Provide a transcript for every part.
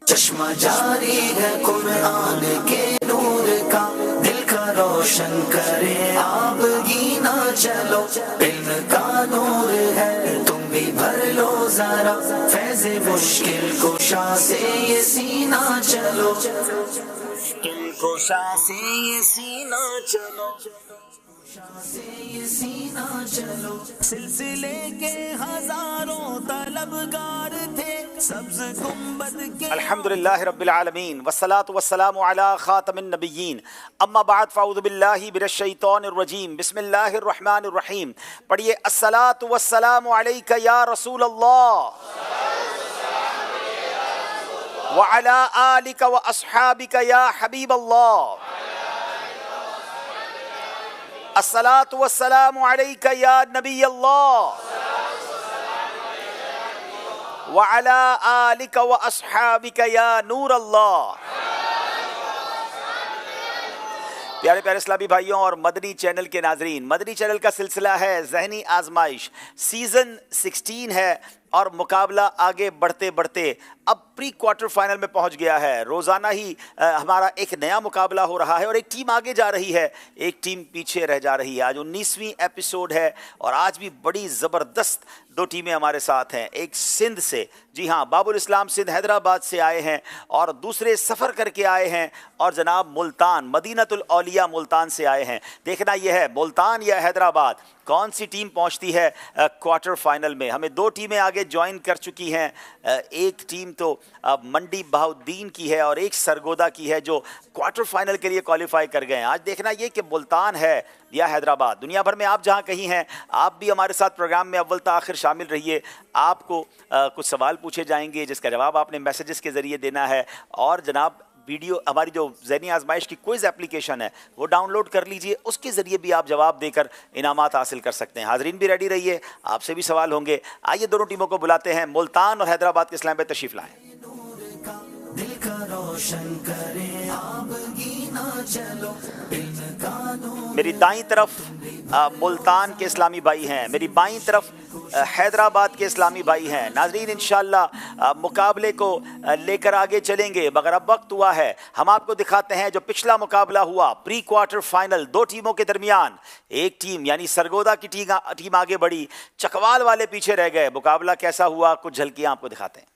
چشمہ جاری ہے قرآن کے نور کا، دل کا روشن کرے آبگی نہ چلو، علم کا نور ہے تم بھی بھر لو ذرا، فیض مشکل کشا سے یہ سینہ چلو، مشکل کشا سے یہ سینہ چلو، سے یہ سینہ چلو، سلسلے کے ہزاروں طلبگار تھے، سبز گنبد کے الحمدللہ رب العالمین والصلاة والسلام علی خاتم النبیین، اما بعد فاعوذ باللہ من الشیطان الرجیم، بسم اللہ الرحمن الرحیم۔ پڑھیے الصلاة والسلام علیک یا رسول اللہ وعلی آلک واصحابک یا حبیب اللہ، الصلاة والسلام علیک یا نبی اللہ وعلی آلک واصحابک یا نور اللہ۔ پیارے پیارے اسلامی بھائیوں اور مدنی چینل کے ناظرین، مدنی چینل کا سلسلہ ہے ذہنی آزمائش، سیزن 16 ہے اور مقابلہ آگے بڑھتے بڑھتے اب پری کوارٹر فائنل میں پہنچ گیا ہے۔ روزانہ ہی ہمارا ایک نیا مقابلہ ہو رہا ہے اور ایک ٹیم آگے جا رہی ہے، ایک ٹیم پیچھے رہ جا رہی ہے۔ آج 19ویں ایپیسوڈ ہے اور آج بھی بڑی زبردست دو ٹیمیں ہمارے ساتھ ہیں۔ ایک سندھ سے، جی ہاں، باب الاسلام سندھ حیدرآباد سے آئے ہیں، اور دوسرے سفر کر کے آئے ہیں اور جناب ملتان، مدینۃ الاولیاء ملتان سے آئے ہیں۔ دیکھنا یہ ہے ملتان یا حیدرآباد کون سی ٹیم پہنچتی ہے کوارٹر فائنل میں۔ ہمیں دو ٹیمیں آگے جوائن کر چکی ہیں، ایک ٹیم تو منڈی بہاؤدین کی ہے اور ایک سرگودا کی ہے جو کوارٹر فائنل کے لیے کوالیفائی کر گئے ہیں۔ آج دیکھنا یہ کہ ملتان ہے یا حیدرآباد، دنیا بھر میں آپ جہاں کہیں ہیں آپ بھی ہمارے ساتھ پروگرام میں اول تا آخر شامل رہیے۔ آپ کو کچھ سوال پوچھے جائیں گے جس کا جواب آپ نے میسیجز کے ذریعے دینا ہے، اور جناب ویڈیو ہماری جو ذہنی آزمائش کی کوئز اپلیکیشن ہے وہ ڈاؤن لوڈ کر لیجئے، اس کے ذریعے بھی آپ جواب دے کر انعامات حاصل کر سکتے ہیں۔ حاضرین بھی ریڈی رہیے، آپ سے بھی سوال ہوں گے۔ آئیے دونوں ٹیموں کو بلاتے ہیں، ملتان اور حیدرآباد کے اسلام پہ تشریف لائیں۔ دل کا روشن کرے آبگی نہ چلو، علم کا نور میری دائیں طرف ملتان کے اسلامی بھائی ہیں، میری بائیں طرف حیدرآباد کے اسلامی بھائی ہیں۔ ناظرین انشاءاللہ مقابلے کو لے کر آگے چلیں گے، مگر اب وقت ہوا ہے ہم آپ کو دکھاتے ہیں جو پچھلا مقابلہ ہوا پری کوارٹر فائنل دو ٹیموں کے درمیان۔ ایک ٹیم یعنی سرگودا کی ٹیم آگے بڑھی، چکوال والے پیچھے رہ گئے۔ مقابلہ کیسا ہوا کچھ جھلکیاں آپ کو دکھاتے ہیں۔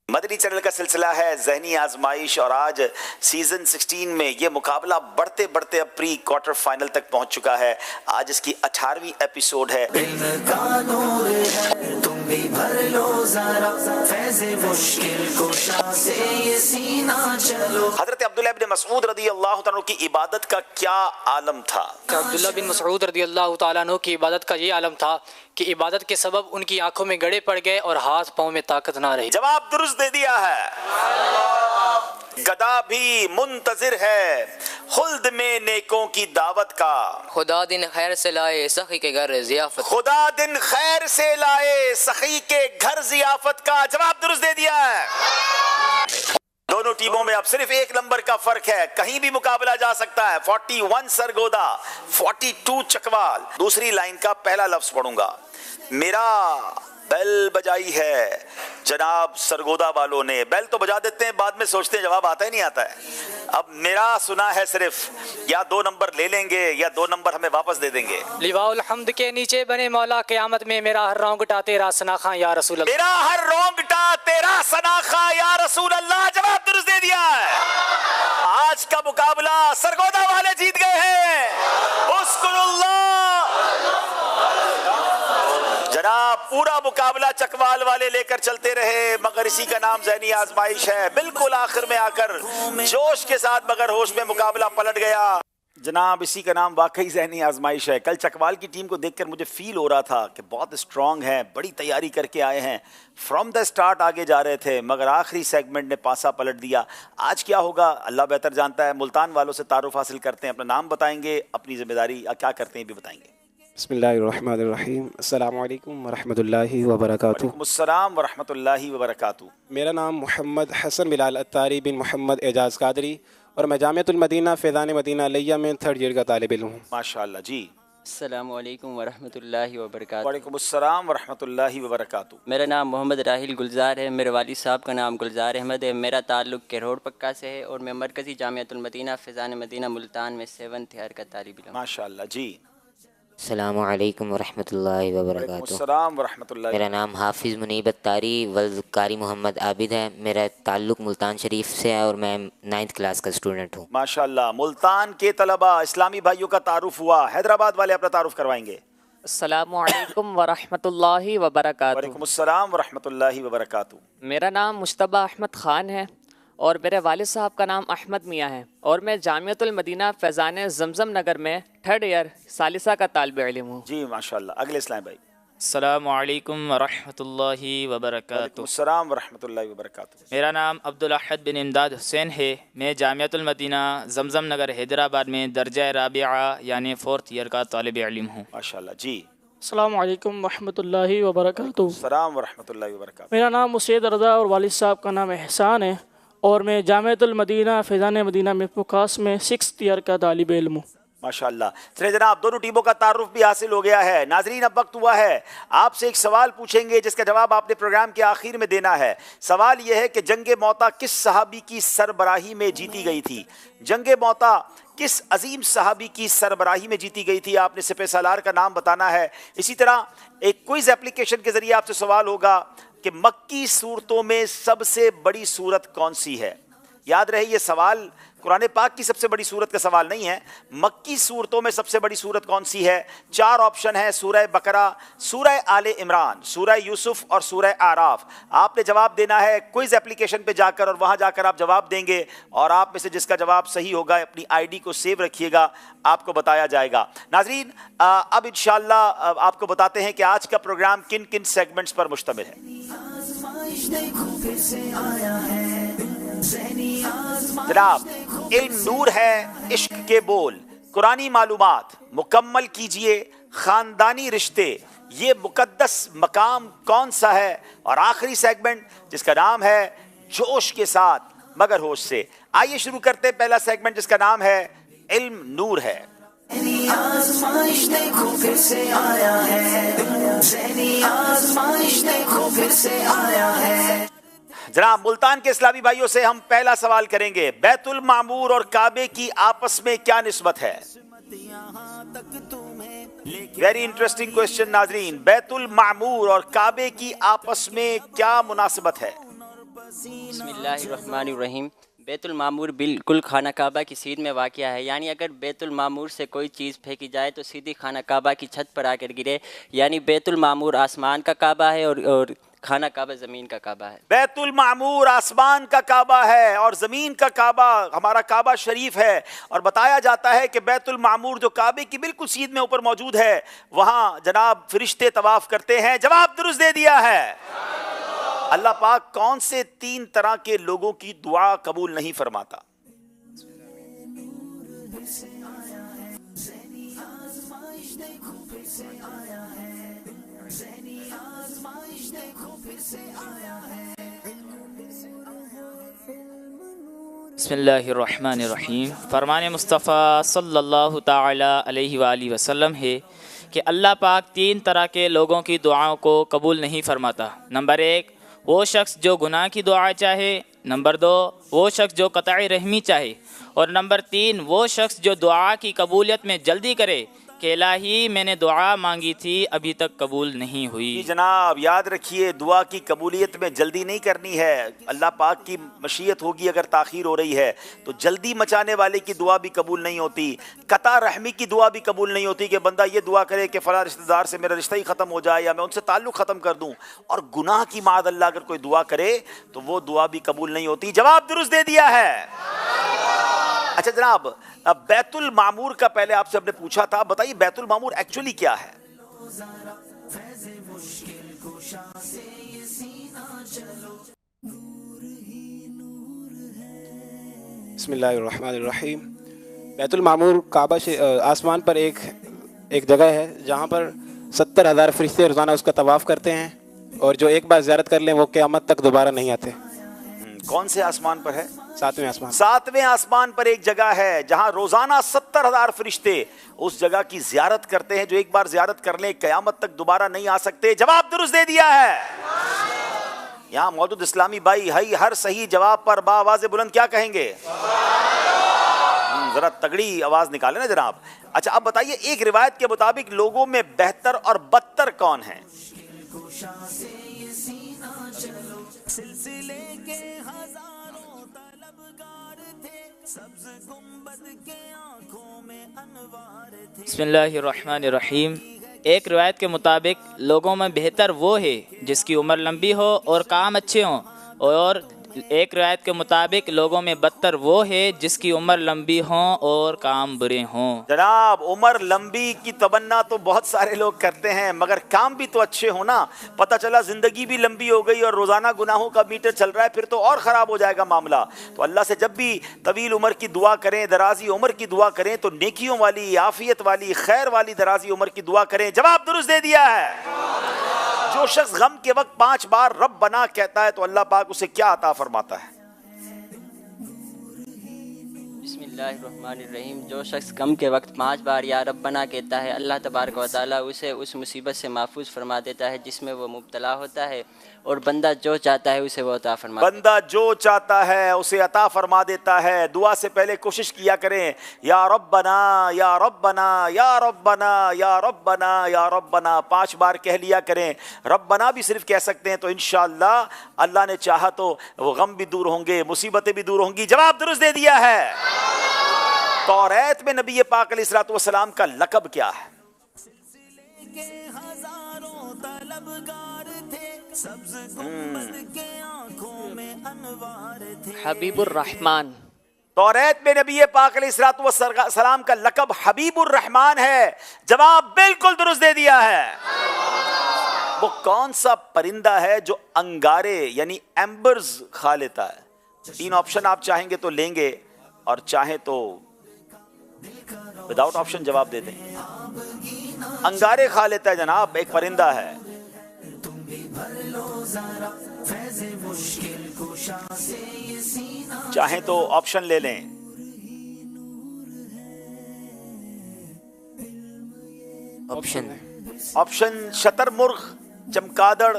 مدنی چینل کا سلسلہ ہے ذہنی آزمائش اور آج سیزن 16 میں یہ مقابلہ بڑھتے بڑھتے اب پری کوارٹر فائنل تک پہنچ چکا ہے۔ آج اس کی 18ویں ایپیسوڈ ہے۔ علم کا نور ہے تم بھی بھر لو ذرا، فیض مشکل کشا سے یہ سینہ چلو۔ حضرت عبداللہ بن مسعود رضی اللہ تعالیٰ عنہ کی عبادت کا کیا عالم تھا؟ عبداللہ بن مسعود رضی اللہ تعالیٰ عنہ کی عبادت کا یہ عالم تھا کہ عبادت کے سبب ان کی آنکھوں میں گڑے پڑ گئے اور ہاتھ پاؤں میں طاقت نہ رہی۔ جواب درست دے دیا ہے۔ گدا بھی منتظر ہے خلد میں نیکوں کی دعوت کا، خدا دن خیر سے لائے سخی کے گھر ضیافت، خدا دن خیر سے لائے سخی کے گھر ضیافت کا۔ جواب درست دے دیا ہے۔ دونوں ٹیموں میں اب صرف ایک نمبر کا فرق ہے، کہیں بھی مقابلہ جا سکتا ہے۔ 41 سرگودا، 42 چکوال۔ دوسری لائن کا پہلا لفظ پڑھوں گا۔ میرا بیل بجائی ہے جناب سرگودا والوں نے، بیل تو بجا دیتے ہیں بعد میں سوچتے ہیں جواب آتا ہی نہیں آتا ہے۔ اب میرا سنا ہے صرف، یا 2 نمبر لے لیں گے یا 2 نمبر ہمیں واپس دے دیں گے۔ لواء الحمد کے نیچے بنے مولا قیامت میں، میرا ہر رونگٹا تیرا ثناخواں یا رسول اللہ، میرا ہر رونگٹا تیرا ثناخواں یا رسول اللہ۔ جواب درست دے دیا ہے۔ آج کا مقابلہ سرگودا والے جیت گئے ہیں۔ اذکر اللہ۔ جناب پورا مقابلہ چکوال والے لے کر چلتے رہے، مگر اسی کا نام ذہنی آزمائش ہے۔ بالکل آخر میں آ کر جوش کے ساتھ مگر ہوش میں مقابلہ پلٹ گیا۔ جناب اسی کا نام واقعی ذہنی آزمائش ہے۔ کل چکوال کی ٹیم کو دیکھ کر مجھے فیل ہو رہا تھا کہ بہت اسٹرانگ ہیں، بڑی تیاری کر کے آئے ہیں، فرام دا اسٹارٹ آگے جا رہے تھے، مگر آخری سیگمنٹ نے پاسا پلٹ دیا۔ آج کیا ہوگا اللہ بہتر جانتا ہے۔ ملتان والوں سے تعارف حاصل کرتے ہیں، اپنا نام بتائیں گے، اپنی ذمہ داری کیا کرتے ہیں بھی بتائیں گے۔ بسم اللہ الرحمن الرحیم، السلام علیکم ورحمۃ اللہ وبرکاتہ۔ وعلیکم السلام ورحمۃ اللہ وبرکاتہ۔ میرا نام محمد حسن بلال اتاری بن محمد اعجاز قادری، اور میں جامعۃ المدینہ فیضان مدینہ علیہ میں 3rd ایئر کا طالب علم ہوں۔ ماشاء اللہ جی۔ السلام علیکم ورحمۃ اللہ وبرکاتہ۔ وعلیکم السلام ورحمۃ اللہ وبرکاتہ۔ میرا نام محمد راحل گلزار ہے، میرے والد صاحب کا نام گلزار احمد ہے، میرا تعلق کیرور پکا سے ہے اور میں مرکزی جامعۃ المدینہ فیضان مدینہ ملتان میں 7th ایئر کا طالب علم۔ ماشاءاللہ جی۔ السلام علیکم ورحمۃ اللہ وعلیکم وبرکاتہ۔ السلام ورحمۃ اللہ۔ میرا نام حافظ منیب اتاری ولد قاری محمد عابد ہے، میرا تعلق ملتان شریف سے ہے اور میں 9th کلاس کا اسٹوڈنٹ ہوں۔ ماشاءاللہ، ملتان کے طلبہ اسلامی بھائیوں کا تعارف ہوا، حیدرآباد والے اپنا تعارف کروائیں گے۔ السلام علیکم ورحمۃ اللہ وبرکاتہ۔ وعلیکم السلام ورحمۃ اللہ وبرکاتہ۔ میرا نام مجتبی احمد خان ہے اور میرے والد صاحب کا نام احمد میاں ہے اور میں جامعۃ المدینہ فیضان زمزم نگر میں 3rd ایئر ثالثہ کا طالب علم ہوں۔ جی ماشاءاللہ، اگلے اسلام بھائی۔ السلام علیکم ورحمۃ اللہ وبرکاتہ۔ وعلیکم السلام ورحمۃ اللہ وبرکاتہ۔ میرا نام عبدالاحد بن امداد حسین ہے، میں جامعۃ المدینہ زمزم نگر حیدرآباد میں درجہ رابعہ یعنی 4th ایئر کا طالب علم ہوں۔ ماشاءاللہ جی۔ السلام علیکم ورحمۃ اللہ وبرکاتہ۔ السلام ورحمۃ اللہ وبرکاتہ۔ میرا نام مسید رضا اور والد صاحب کا نام احسان ہے اور میں جامعۃ المدینہ فیضان مدینہ میں پوکاس میں 6th ایئر کا طالب علم ہوں۔ ماشاءاللہ۔ چلے جناب، دونوں ٹیموں کا تعارف بھی حاصل ہو گیا ہے۔ ناظرین، اب وقت ہوا ہے آپ سے ایک سوال پوچھیں گے جس کا جواب آپ نے پروگرام کے آخر میں دینا ہے۔ سوال یہ ہے کہ جنگ موتا کس صحابی کی سربراہی میں جیتی گئی تھی؟ جنگ موتا کس عظیم صحابی کی سربراہی میں جیتی گئی تھی؟ آپ نے سپہ سالار کا نام بتانا ہے۔ اسی طرح ایک کوئز اپلیکیشن کے ذریعے آپ سے سوال ہوگا کہ مکی صورتوں میں سب سے بڑی صورت کون سی ہے؟ یاد رہے، یہ سوال قرآن پاک کی سب سے بڑی صورت کا سوال نہیں ہے، مکی صورتوں میں سب سے بڑی صورت کون سی ہے؟ 4 آپشن ہے: سورہ بقرہ، سورہ آل عمران، سورہ یوسف اور سورہ اعراف۔ آپ نے جواب دینا ہے کوئز اپلیکیشن پہ جا کر، اور وہاں جا کر آپ جواب دیں گے اور آپ میں سے جس کا جواب صحیح ہوگا اپنی ID کو سیو رکھیے گا، آپ کو بتایا جائے گا۔ ناظرین، اب انشاءاللہ آپ کو بتاتے ہیں کہ آج کا پروگرام کن کن سیگمنٹس پر مشتمل ہے۔ جناب، علم نور ہے، عشق کے بول، قرآنی معلومات مکمل کیجئے، خاندانی رشتے، یہ مقدس مقام کون سا ہے؟ اور آخری سیگمنٹ جس کا نام ہے جوش کے ساتھ مگر ہوش سے۔ آئیے شروع کرتے ہیں پہلا سیگمنٹ جس کا نام ہے علم نور ہے۔ آزمائش دیکھو پھر سے آیا ہے، ذہنی آزمائش دیکھو پھر سے آیا ہے۔ جناب، ملتان کے اسلامی بھائیوں سے ہم پہلا سوال کریں گے، بیت المعمور اور کعبے کی آپس میں کیا نسبت ہے؟ ویری انٹرسٹنگ کوسچن ناظرین، بیت المعمور اور کعبے کی آپس میں کیا مناسبت ہے؟ بسم اللہ الرحمن الرحیم۔ بیت المعمور بالکل خانہ کعبہ کی سیدھ میں واقع ہے، یعنی اگر بیت المعمور سے کوئی چیز پھینکی جائے تو سیدھی خانہ کعبہ کی چھت پر آ کر گرے، یعنی بیت المعمور آسمان کا کعبہ ہے اور خانہ کعبہ زمین کا کعبہ ہے۔ بیت المعمور آسمان کا کعبہ ہے اور زمین کا کعبہ ہمارا کعبہ شریف ہے، اور بتایا جاتا ہے کہ بیت المعمور جو کعبے کی بالکل سیدھ میں اوپر موجود ہے، وہاں جناب فرشتے طواف کرتے ہیں۔ جواب درست دے دیا ہے۔ اللہ پاک کون سے 3 طرح کے لوگوں کی دعا قبول نہیں فرماتا؟ بسم اللہ الرحمن الرحیم۔ فرمان مصطفیٰ صلی اللہ تعالی علیہ وآلہ وسلم ہے کہ اللہ پاک 3 طرح کے لوگوں کی دعاؤں کو قبول نہیں فرماتا۔ نمبر 1، وہ شخص جو گناہ کی دعا چاہے، نمبر 2، وہ شخص جو قطع رحمی چاہے، اور نمبر 3، وہ شخص جو دعا کی قبولیت میں جلدی کرے کہ الہی میں نے دعا مانگی تھی ابھی تک قبول نہیں ہوئی۔ جی جناب، یاد رکھیے دعا کی قبولیت میں جلدی نہیں کرنی ہے۔ اللہ پاک کی مشیت ہوگی اگر تاخیر ہو رہی ہے تو جلدی مچانے والے کی دعا بھی قبول نہیں ہوتی، قطع رحمی کی دعا بھی قبول نہیں ہوتی کہ بندہ یہ دعا کرے کہ فلاں رشتہ دار سے میرا رشتہ ہی ختم ہو جائے یا میں ان سے تعلق ختم کر دوں، اور گناہ کی معاذ اللہ اگر کوئی دعا کرے تو وہ دعا بھی قبول نہیں ہوتی۔ جواب درست دے دیا ہے۔ اچھا جناب، بیت المعمور کا پہلے آپ سے ہم نے پوچھا تھا، بتائیے بیت المعمور ایکچولی کیا ہے؟ بسم اللہ الرحمن الرحیم۔ بیت المعمور کعبہ آسمان پر ایک جگہ ہے جہاں پر 70,000 فرشتے روزانہ اس کا طواف کرتے ہیں، اور جو ایک بار زیارت کر لیں وہ قیامت تک دوبارہ نہیں آتے۔ कौन से आसमान पर है? 7वें आसमान। 7वें आसमान पर एक जगह है जहां रोजाना 70,000 फरिश्ते उस जगह की जियारत करते हैं। जो एक बार जियारत कर लें कयामत तक दोबारा नहीं आ सकते। जवाब दुरुस्त दे दिया है। यहाँ मौजूद इस्लामी भाई हर सही जवाब पर बाआवाज़ बुलंद क्या कहेंगे? जरा तगड़ी आवाज निकाले ना जनाब। अच्छा अब बताइए, एक रिवायत के मुताबिक लोगों में बेहतर और बदतर कौन है? बिस्मिल्लाहिर्रहमानिर्रहीम। एक रिवायत के मुताबिक लोगों में बेहतर वो है जिसकी उम्र लंबी हो और काम अच्छे हों, और एक रिवायत के मुताबिक लोगों में बदतर वो है जिसकी उम्र लंबी हों और काम बुरे हों। जनाब उम्र लंबी की तमन्ना तो बहुत सारे लोग करते हैं, मगर काम भी तो अच्छे हो ना। पता चला जिंदगी भी लंबी हो गई और रोजाना गुनाहों का मीटर चल रहा है, फिर तो और खराब हो जाएगा मामला। तो अल्लाह से जब भी तवील उम्र की दुआ करें, दराजी उम्र की दुआ करें, तो नेकियों वाली, आफियत वाली, खैर वाली दराजी उम्र की दुआ करें। जवाब दुरुस्त दे दिया है। जो शख्स गम के वक्त 5 बार रब बना कहता है तो अल्लाह पाक उसे क्या अता फरमाता है? बिस्मिल्लाहिर्रहमानिर्रहीम। जो शख्स गम के वक्त 5 बार या रब्बना कहता है, अल्लाह तबारक व तआला उसे उस मुसीबत से महफूज फरमा देता है जिसमें वो मुब्तला होता है, और बंदा जो चाहता है उसे वो अता फरमा बंदा जो चाहता है उसे अता फरमा देता है। दुआ से पहले कोशिश किया करें, या रब्बना या रब्बना या रब्बना या रब्बना या रब्बना 5 बार कह लिया करें। रब्बना भी सिर्फ कह सकते हैं तो इंशाअल्लाह अल्लाह ने चाहा तो वो गम भी दूर होंगे, मुसीबतें भी दूर होंगी। जवाब दुरुस्त दे दिया है। तौरात में नबी पाक अलैहिस्सलातु वस्सलाम का लक़ब क्या है? हबीबुर रहमान। तौरात में नबी पाक अलैहिस्सलातु वस्सलाम का लक़ब हबीबुर रहमान है। जवाब बिल्कुल दुरुस्त दे दिया है। वो कौन सा परिंदा है जो अंगारे यानी एम्बर्स खा लेता है? 3 ऑप्शन आप चाहेंगे तो लेंगे और चाहे तो विदाउट ऑप्शन जवाब दे दें। अंगारे खा लेता है जनाब, एक परिंदा है। चाहे तो ऑप्शन ले लें। ऑप्शन शतरमुर्ग, चमगादड़,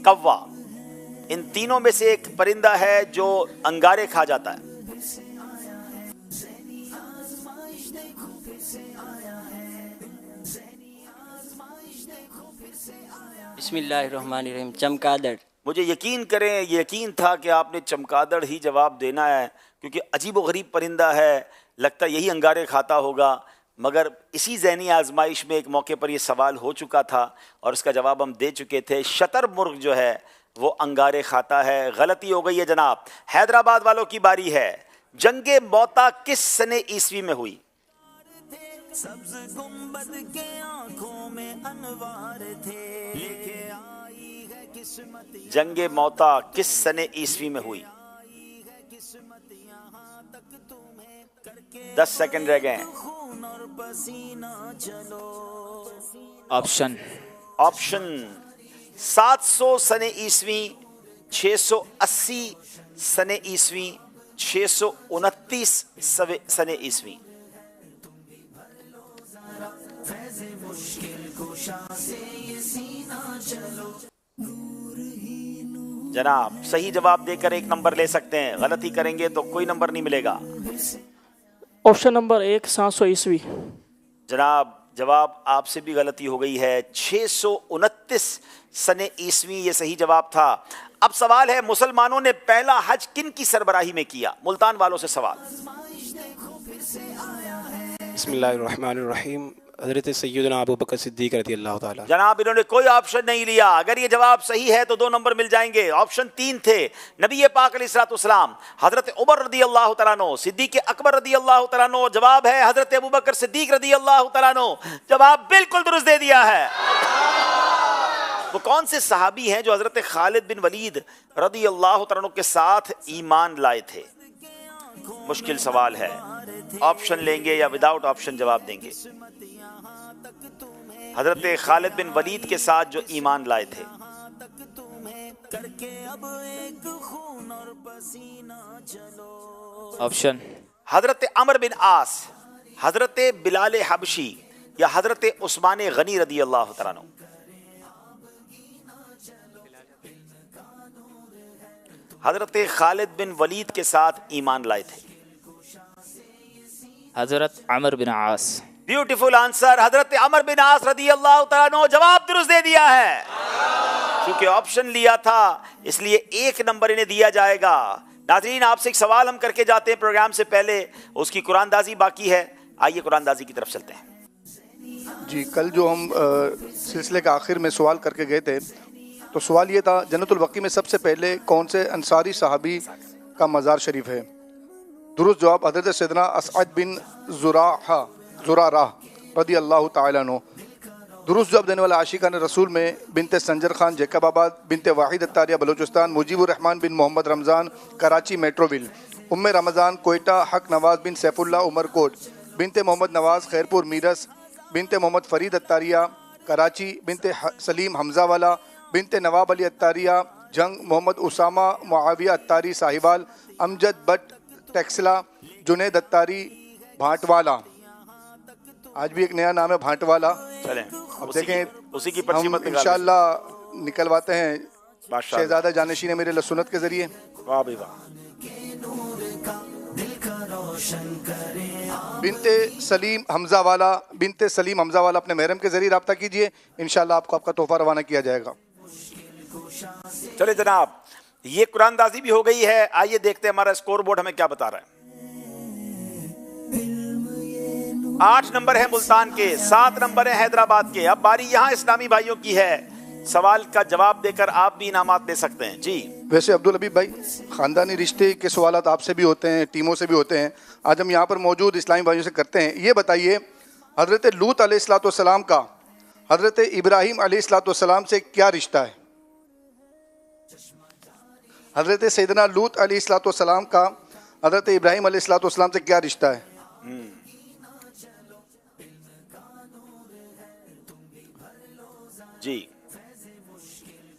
कौवा। इन तीनों में से एक परिंदा है जो अंगारे खा जाता है। बिस्मिल्लाहिर्रहमानिर्रहीम। चमगादड़। मुझे यकीन करें, यकीन था कि आपने चमगादड़ ही जवाब देना है, क्योंकि अजीब व गरीब परिंदा है, लगता यही अंगारे खाता होगा। मगर इसी ज़हनी आजमाइश में एक मौके पर यह सवाल हो चुका था और उसका जवाब हम दे चुके थे। शतरमुर्ग जो है वो अंगारे खाता है। गलती हो गई है जनाब। हैदराबाद वालों की बारी है। जंगे मौता किस सने ईस्वी में हुई? सब्ज़ गुंबद के आंखों में अनवार थे, लेके आई है किस्मत। जंगे मौता किस सने ईस्वी में हुई? 10 सेकंड रह गए। ऑप्शन 700 सने ईस्वी, 680 सने ईस्वी, 629 सने ईस्वी। जनाब सही जवाब देकर 1 नंबर ले सकते हैं, गलती करेंगे तो कोई नंबर नहीं मिलेगा। ऑप्शन नंबर 1 700 ईस्वी। जनाब जवाब आपसे भी गलती हो गई है। 629 सने ईस्वी ये सही जवाब था। अब सवाल है, मुसलमानों ने पहला हज किन की सरबराही में किया? मुल्तान वालों से सवाल। बिस्मिल्लाहिर्रहमानिर्रहीम। हज़रत सैयदना अबू बकर सिद्दीक़ रज़ियल्लाहु ताला। जनाब इन्होंने कोई ऑप्शन नहीं लिया। अगर ये जवाब सही है तो 2 नंबर मिल जाएंगे। ऑप्शन 3 थे। नबी पाक अलैहिस्सलातु वस्सलाम, हज़रत उमर रज़ियल्लाहु ताला अन्हु, सिद्दीक़ अकबर रज़ियल्लाहु ताला अन्हु। जवाब है हज़रत अबू बकर सिद्दीक़ रज़ियल्लाहु ताला अन्हु। जवाब बिल्कुल दुरुस्त दे दिया है। वो कौन से सहाबी हैं जो हज़रत खालिद बिन वलीद रज़ियल्लाहु ताला अन्हु के साथ ईमान लाए थे? मुश्किल सवाल है। ऑप्शन लेंगे या विदाउट ऑप्शन जवाब देंगे? हजरत खालिद बिन वलीद के साथ जो ईमान लाए थे। آپشن حضرت عمر بن عاص، حضرت بلال حبشی یا حضرت عثمان غنی رضی اللہ تعالیٰ عنہ. حضرت خالد بن ولید کے ساتھ ایمان لائے تھے. حضرت عمر بن عاص. بیوٹیفل آنسر، حضرت عمر بن عاص رضی اللہ تعالیٰ عنہ. جواب درست دے دیا ہے. کیونکہ آپشن لیا تھا اس لیے 1 نمبر انہیں دیا جائے گا. ناظرین آپ سے ایک سوال ہم کر کے جاتے ہیں پروگرام سے پہلے، اس کی قرآن دازی باقی ہے. آئیے قرآن دازی کی طرف چلتے ہیں. جی کل جو ہم سلسلے کے آخر میں سوال کر کے گئے تھے تو سوال یہ تھا جنت البقیع میں سب سے پہلے کون سے انصاری صحابی کا مزار شریف ہے؟ درست جواب حضرت سیدنا اسعد بن زرارہ رضی اللہ تعالیٰ عنہ. درست جواب دینے والا عاشقان رسول میں بنت سنجر خان جیکب آباد، بنت واحد اتاریہ بلوچستان، مجیب الرحمان بن محمد رمضان کراچی میٹروول، ام رمضان کوئٹہ، حق نواز بن سیف اللہ عمر کوٹ، بنت محمد نواز خیرپور میرس، بنت محمد فرید اتاریہ کراچی، بنت سلیم حمزہ والا، بنت نواب علی اتاریہ جنگ، محمد اسامہ معاویہ اتاری ساہیوال، امجد بٹ ٹیکسلا، جنید اتاری بھانٹ والا. آج بھی ایک نیا نام ہے بھانٹ والا. چلیں اب دیکھیں اسی کی پرچی ہم مت انشاءاللہ نکلواتے ہیں شہزادہ جانشین میرے لسنت کے ذریعے. واہ بھائی واہ. بنت سلیم حمزہ والا، بنت سلیم حمزہ والا اپنے محرم کے ذریعے رابطہ کیجئے، انشاءاللہ آپ کو آپ کا تحفہ روانہ کیا جائے گا. چلے جناب یہ قرآن دازی بھی ہو گئی ہے. آئیے دیکھتے ہیں ہمارا اسکور بورڈ ہمیں کیا بتا رہا ہے. 8 نمبر ہے ملتان کے، 7 نمبر ہے حیدرآباد کے. اب باری یہاں اسلامی بھائیوں کی ہے. سوال کا جواب دے کر آپ بھی انعامات دے سکتے ہیں. جی ویسے عبدالحبیب بھائی خاندانی رشتے کے سوالات آپ سے بھی ہوتے ہیں، ٹیموں سے بھی ہوتے ہیں. آج ہم یہاں پر موجود اسلامی بھائیوں سے کرتے ہیں. یہ بتائیے حضرت لوط علیہ الصلوۃ والسلام کا حضرت ابراہیم علیہ الصلوۃ والسلام سے کیا رشتہ ہے؟ حضرت سیدنا لوط علیہ الصلوۃ والسلام کا حضرت ابراہیم علیہ الصلوۃ والسلام سے کیا رشتہ ہے؟ جی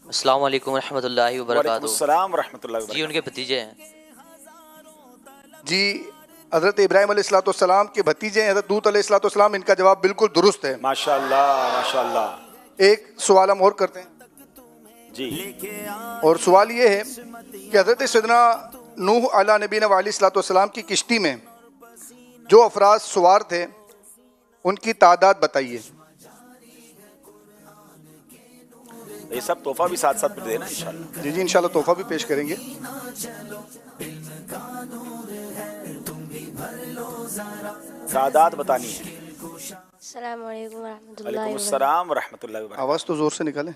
السلام علیکم ورحمۃ اللہ وبرکاتہ. وعلیکم السلام ورحمۃ اللہ وبرکاتہ. جی ان کے بھتیجے ہیں. جی حضرت ابراہیم علیہ الصلوۃ والسلام کے بھتیجے ہیں حضرت لوط علیہ الصلوۃ والسلام. ان کا جواب بالکل درست ہے. ماشاءاللہ ماشاءاللہ. ایک سوال ہم اور کرتے ہیں. جی اور سوال یہ ہے کہ حضرت سیدنا نوح علیہ نبینا علیہ الصلوۃ والسلام کی کشتی میں جو افراد سوار تھے ان کی تعداد بتائیے. یہ سب تحفہ بھی ساتھ ساتھ دینا انشاءاللہ. جی انشاءاللہ تحفہ بھی پیش کریں گے. تعداد بتانی ہے. السلام علیکم ورحمۃ اللہ وعلیکم وبرکاتہ. السلام ورحمۃ اللہ وبرکاتہ. آواز تو زور سے نکالیں.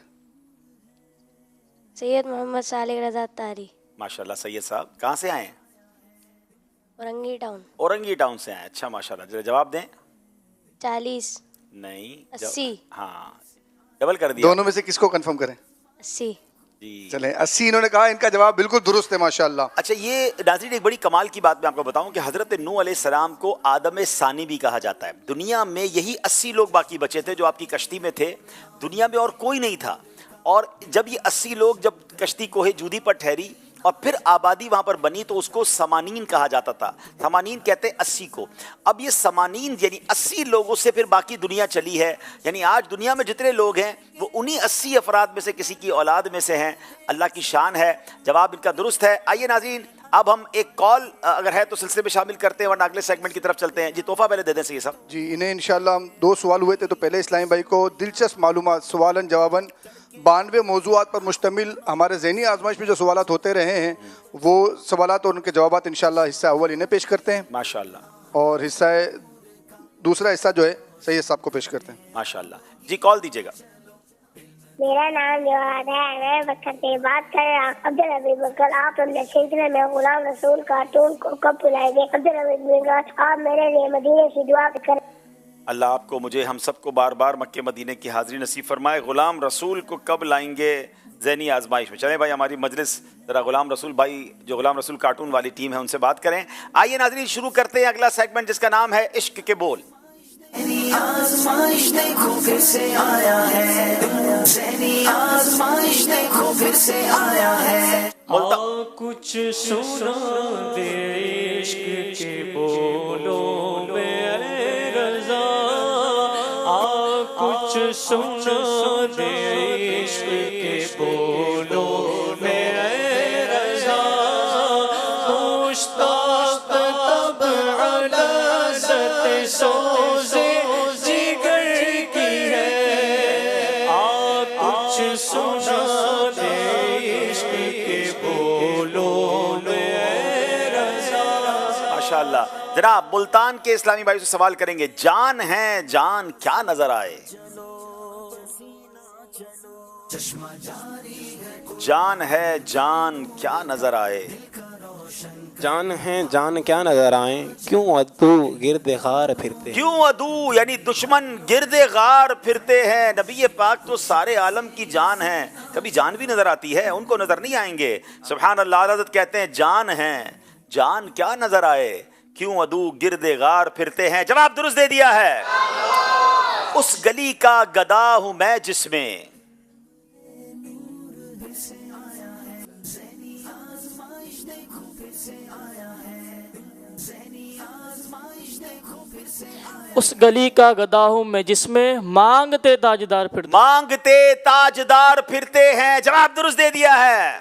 سید محمد صالح رضا تاری. ماشاءاللہ. سید صاحب کہاں سے آئے ہیں؟ اورنگی ٹاؤن. اورنگی ٹاؤن سے آئے. اچھا ماشاءاللہ. ذرا جواب دیں. 40. نہیں 80. ہاں ڈبل کر دیا. دونوں میں سے کس کو کنفرم کریں؟ 80. جی چلیں 80 انہوں نے کہا. ان کا جواب بالکل درست ہے ماشاءاللہ. اچھا یہ ناظرین ایک بڑی کمال کی بات میں آپ کو بتاؤں کہ حضرت نوح علیہ السلام کو آدم ثانی بھی کہا جاتا ہے. دنیا میں یہی 80 لوگ باقی بچے تھے جو آپ کی کشتی میں تھے. دنیا میں اور کوئی نہیں تھا. اور جب یہ 80 لوگ جب کشتی کوہ جودی پر ٹھہری اور پھر آبادی وہاں پر بنی تو اس کو سمانین کہا جاتا تھا. سمانین کہتے 80 کو. اب یہ سمانین یعنی 80 لوگوں سے پھر باقی دنیا چلی ہے. یعنی آج دنیا میں جتنے لوگ ہیں وہ انہی 80 افراد میں سے کسی کی اولاد میں سے ہیں. اللہ کی شان ہے. جواب ان کا درست ہے. آئیے ناظرین اب ہم ایک کال اگر ہے تو سلسلے میں شامل کرتے ہیں ورنہ اگلے سیگمنٹ کی طرف چلتے ہیں. جی تحفہ پہلے دے دیں سید صاحب. جی انہیں انشاءاللہ ہم 2 سوال ہوئے تھے تو پہلے اسلامی بھائی کو دلچسپ معلومات سوالن جواباً 92 موضوعات پر مشتمل ہمارے ذہنی آزمائش میں جو سوالات ہوتے رہے ہیں وہ سوالات اور ان کے جوابات انشاءاللہ حصہ اول انہیں پیش کرتے ہیں ماشاءاللہ. اور دوسرا حصہ جو ہے سید صاحب کو پیش کرتے ہیں ماشاءاللہ. جی کال دیجیے گا. میرا نام جواد ہے. میں بکر سے بات کر رہا ہوں. عبدالحبیب بکر آپ اپنے سلسلے میں غلام رسول کارٹون کو کب بلائیں گے؟ عبدالحبیب بکر آپ میرے لیے مدینے سے دعا کریں. اللہ آپ کو مجھے ہم سب کو بار بار مکہ مدینے کی حاضری نصیب فرمائے. غلام رسول کو کب لائیں گے ذہنی آزمائش میں؟ چلیں بھائی ہماری مجلس ذرا غلام رسول بھائی جو غلام رسول کارٹون والی ٹیم ہے ان سے بات کریں. آئیے ناظرین شروع کرتے ہیں اگلا سیگمنٹ جس کا نام ہے عشق کے بول. آزمائش دیکھو پھر سے آیا ہے. ذہنی آزمائش دیکھو پھر سے آیا ہے. कुछ सुना दे इश्क के बोलों में रज़ा, कुछ सुना दे इश्क के बोलों में रज़ा, मुश्ताक़ तब लज़्ज़त सोज़े जिगर की है, कुछ सुना दे इश्क के बोलों में रज़ा। माशाअल्लाह। जनाब मुल्तान के इस्लामी भाई से सवाल करेंगे, जान है जान क्या नजर आए? जान है जान क्या नजर आए? जान है जान क्या नजर आए, क्यों अदू गिरदे गार फिरते, क्यों अदू यानी दुश्मन गिरदे गार फिरते हैं। नबी पाक तो सारे आलम की जान है, कभी जान भी नजर आती है, उनको नजर नहीं आएंगे। सुभान अल्लाह। हज़रत कहते हैं जान है जान क्या नजर आए, क्यों अदू गिरदे गार फिरते हैं। जवाब दुरुस्त दे दिया है। उस गली का गदा हूं मैं जिसमें उस गली का गदा हूँ मैं जिसमें मांगते ताजदार फिरते, मांगते ताजदार फिरते हैं। जवाब दुरुस्त दे दिया है।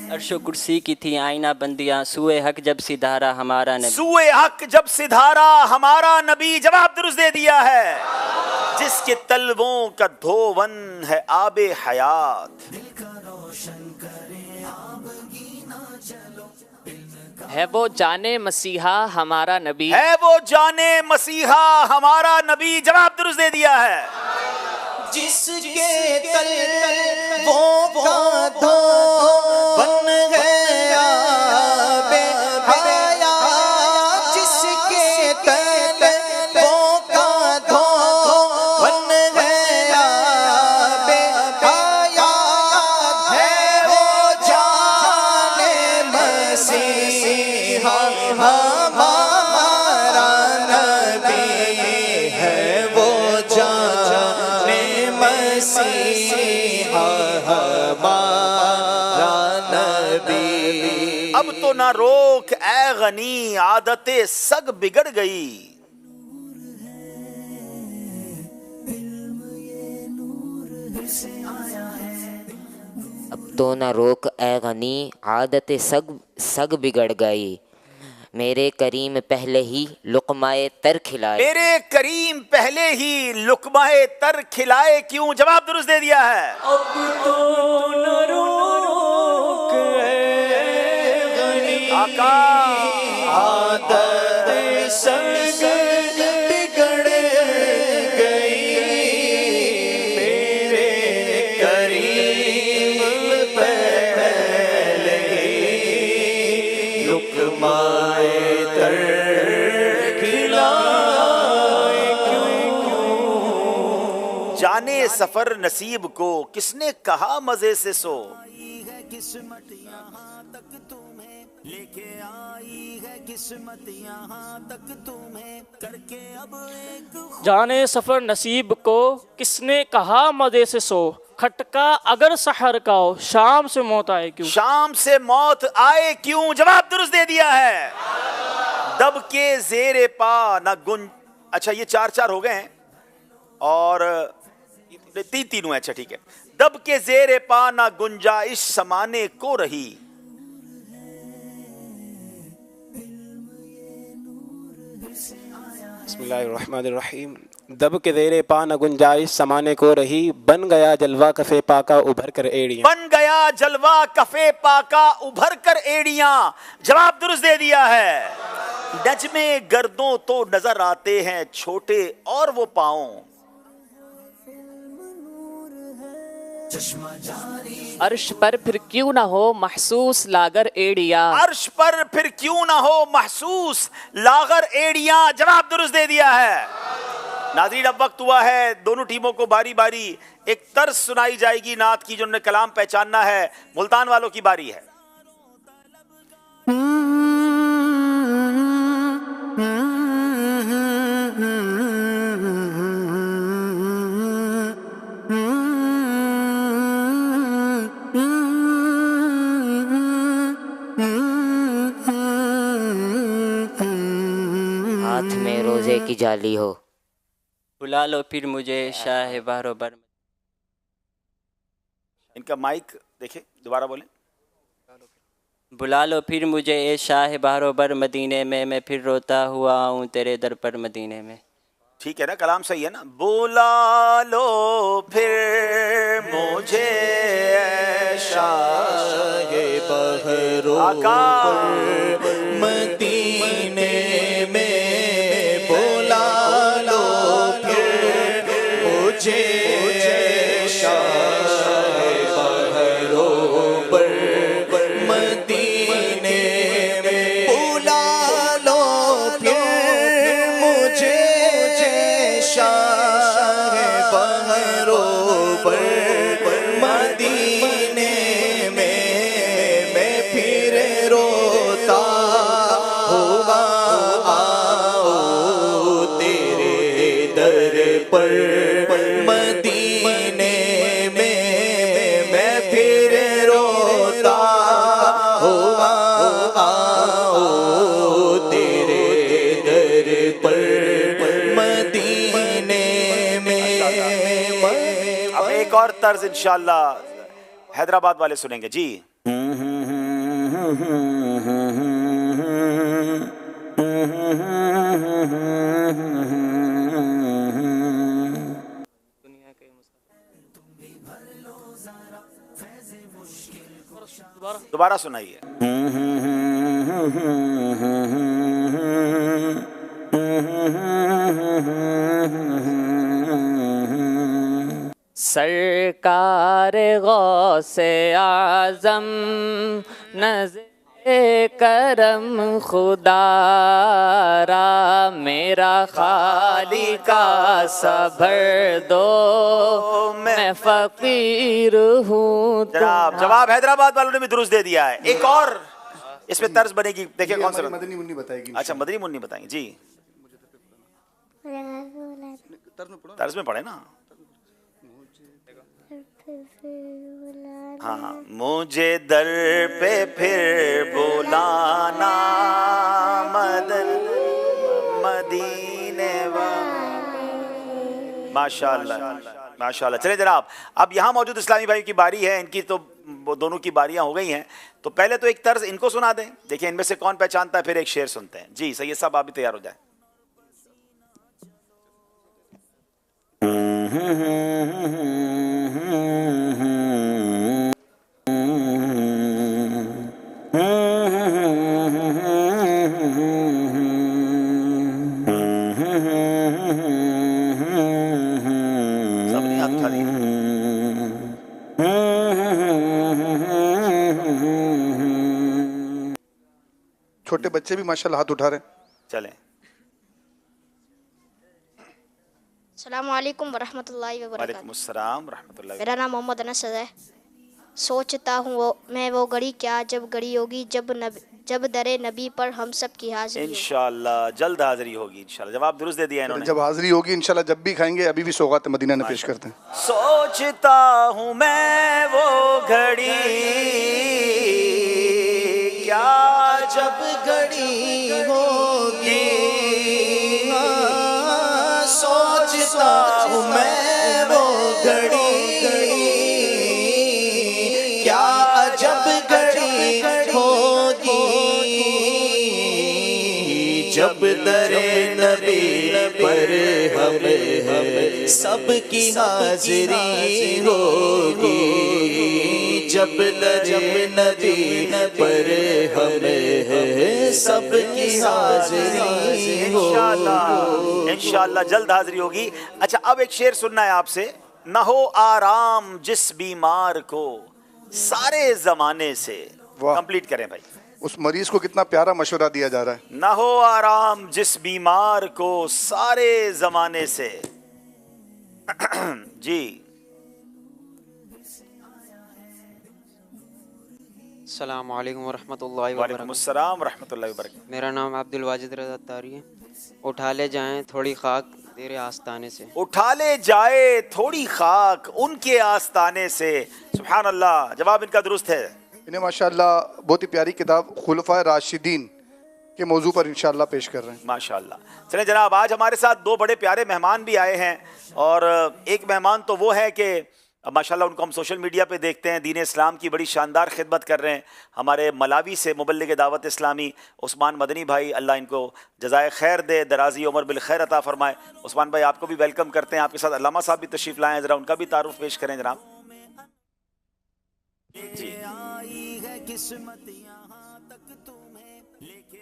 अर्शो कुर्सी की थी आईना बंदियां, सूए हक जब सिधारा हमारा नबी, सूए हक जब सिधारा हमारा नबी। जवाब दुरुस्त दे दिया है। जिसके तलवों का धोवन है आबे हयात, है वो जाने मसीहा हमारा नबी, है वो जाने मसीहा हमारा नबी। जवाब दुरुस्त दे दिया है। जिसके तलवों का धोवन है आबे हयात, जिसके तलवों का धोवन है आबे हयात, है वो जाने मसीहा हमारा नबी, है वो जाने मसीहा हमारा नबी। अब तो ना रोक ऐ गनी, आदतें सग बिगड़ गई। अब तो ना रोक ऐ गनी, आदतें सग बिगड़ गई। मेरे करीम पहले ही लुक़माए तर खिलाए, मेरे करीम पहले ही लुक़माए तर खिलाए, क्यों? जवाब दुरुस्त दे दिया है। अब तो न रोक ऐ गनी, आका आदत संग बिगड़ गई। मेरे करीम पहले ही लुक़माए तर खिलाए, क्यों? जाने सफर नसीब को किसने कहा मजे से सो, किस्मत यहाँ तक तुम्हें लेके आई है, किस्मत यहाँ तक तुम्हें करके अब एक जाने सफर नसीब को किसने कहा मजे से सो, खटका अगर सहर का हो शाम से मौत आए क्यों, शाम से मौत आए क्यों? जवाब दुरुस्त दे दिया है। दब के जेरे पा ना गुंज, अच्छा ये 4-4 हो गए हैं और 3-3 हुए। अच्छा ठीक है। दब के जेरे पा ना गुंजाइश समाने को रही, बिस्मिल्लाहिर्रहमानिर्रहीम। दब के ज़ेरे पा न गुंजाइश समाने को रही, बन गया जलवा कफ़े पाका उभर कर एड़ियां, बन गया जलवा कफे पाका उभर कर एड़ियां। जवाब दुरुस्त दे दिया है। नजमे गर्दों तो नजर आते हैं छोटे और वो पाँव, अर्श पर फिर क्यों ना हो महसूस लागर एड़िया। अर्श पर फिर क्यों ना हो महसूस लागर एड़ियां। जवाब दुरुस्त दे दिया है। नाज़रीन, अब वक्त हुआ है दोनों टीमों को बारी बारी एक तर्ज सुनाई जाएगी नात की, जिन्होंने कलाम पहचानना है। मुल्तान वालों की बारी है। हाथ में रोजे की जाली हो। बुला लो फिर मुझे शाह बहरो बर। इनका माइक देखे, दोबारा बोलें। बुला लो फिर मुझे ए शाह बहरो बर मदीने में, मैं फिर रोता हुआ आऊँ तेरे दर पर मदीने में। ठीक है ना, कलाम सही है ना। बुला लो फिर मुझे शाह बहरो मदीने में, बुला लो फिर मुझे शाह बहरो मदीने में, बुला लो फिर मुझे शाह बहरो मदीने में, मैं फिर रोता हुआ आओ तेरे दर पर मदीने में, मैं फिर रोता हुआ आओ तेरे दर पर मदीने में। अब एक और तर्ज इंशाअल्लाह हैदराबाद वाले सुनेंगे जी। दोबारा सुनाइए। सरकार गौसे आज़म नज़े करम खुदारा, मेरा खालिका सबर दो मैं फकीर हूँ। जवाब हैदराबाद वालों ने भी दुरुस्त दे दिया है। एक और इसमें तर्ज बनेगी, देखिए कौन सा। मदनी मुन्नी बताएगी। अच्छा, मदनी मुन्नी बताएंगे जी। तर्ज में पढ़े ना। हाँ, मुझे दर पे फिर बुलाना मदन मदीने वाले। माशाअल्लाह माशाअल्लाह। चले जनाब, अब यहाँ मौजूद इस्लामी भाई की बारी है। इनकी तो दोनों की बारियां हो गई हैं, तो पहले तो एक तर्ज इनको सुना दें। देखिए इनमें से कौन पहचानता है, फिर एक शेर सुनते हैं जी। सैयद साहब आप भी तैयार हो जाए। छोटे बच्चे भी माशाल्लाह हाथ उठा रहे हैं। चलें। अस्सलाम वालेकुम वरहमतुल्लाहि वबरकातुहू। वालेकुम अस्सलाम रहमतुल्लाहि। मेरा नाम मोहम्मद अनस है। सोचता हूँ मैं वो घड़ी क्या जब घड़ी होगी, जब दरे नबी पर हम सब की हाजिरी। इंशाअल्लाह जल्द हाजिरी होगी इंशाअल्लाह। जवाब दुरुस्त दे दिया इन्होंने। जब हाजिरी होगी इंशाल्लाह, जब भी खाएंगे। अभी भी सौगात मदीना ने पेश करते हैं। सोचता हूँ मैं वो घड़ी क्या जब घड़ी होगी, सोचता हूँ मैं वो घड़ी क्या जब घड़ी होगी, जब दरे नबी पर हम सबकी हाजिरी होगी, जब दरे नबी पर हम सबकी हाजिरी होगी। इंशाअल्लाह जल्द हाजिरी होगी। अच्छा, अब एक शेर सुनना है आपसे। نہ ہو آرام جس بیمار کو سارے زمانے سے. کمپلیٹ کریں بھائی. اس مریض کو کتنا پیارا مشورہ دیا جا رہا ہے. نہ ہو آرام جس بیمار کو سارے زمانے سے. جی السلام علیکم ورحمۃ اللہ وبرکاتہ. وعلیکم السلام ورحمۃ اللہ وبرکاتہ. میرا نام عبد الواجد رضا اتاری ہے. اٹھا لے جائیں تھوڑی خاک تیرے آستانے سے. اٹھا لے جائے تھوڑی خاک ان کے آستانے سے. سبحان اللہ. جواب ان کا درست ہے. انہیں ماشاءاللہ بہت ہی پیاری کتاب خلفائے راشدین کے موضوع پر انشاءاللہ پیش کر رہے ہیں. ماشاءاللہ. چلیں جناب آج ہمارے ساتھ دو بڑے پیارے مہمان بھی آئے ہیں اور ایک مہمان تو وہ ہے کہ ماشاءاللہ ان کو ہم سوشل میڈیا پہ دیکھتے ہیں, دین اسلام کی بڑی شاندار خدمت کر رہے ہیں. ہمارے ملاوی سے مبلغ دعوت اسلامی عثمان مدنی بھائی, اللہ ان کو جزائے خیر دے, درازی عمر بالخیر عطا فرمائے. عثمان بھائی آپ کو بھی ویلکم کرتے ہیں. آپ کے ساتھ علامہ صاحب بھی تشریف لائیں, ذرا ان کا بھی تعارف پیش کریں جناب. جی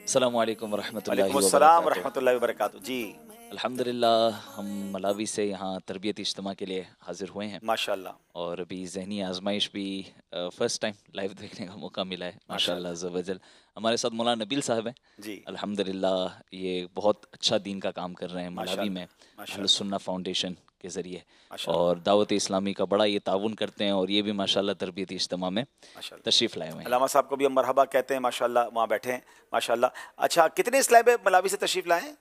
السلام علیکم ورحمۃ اللہ وعلیکم السلام ورحمۃ اللہ وبرکاتہ. جی الحمدللہ ہم ملاوی سے یہاں تربیتی اجتماع کے لیے حاضر ہوئے ہیں ماشاءاللہ, اور ابھی ذہنی آزمائش بھی فرسٹ ٹائم لائیو دیکھنے کا موقع ملا ہے ماشاءاللہ عز و جل. ہمارے ساتھ مولانا نبیل صاحب ہیں جی الحمدللہ, یہ بہت اچھا دین کا کام کر رہے ہیں ملاوی میں اہل السنہ فاؤنڈیشن کے ذریعے, اور دعوت اسلامی کا بڑا یہ تعاون کرتے ہیں, اور یہ بھی ماشاءاللہ تربیتی اجتماع میں تشریف لائے ہوئے ہیں. علامہ صاحب کو بھی ہم مرحبا کہتے ہیں ماشاءاللہ, وہاں بیٹھے ہیں ماشاءاللہ. اچھا کتنے اسلام ملاوی سے تشریف لائے ہیں؟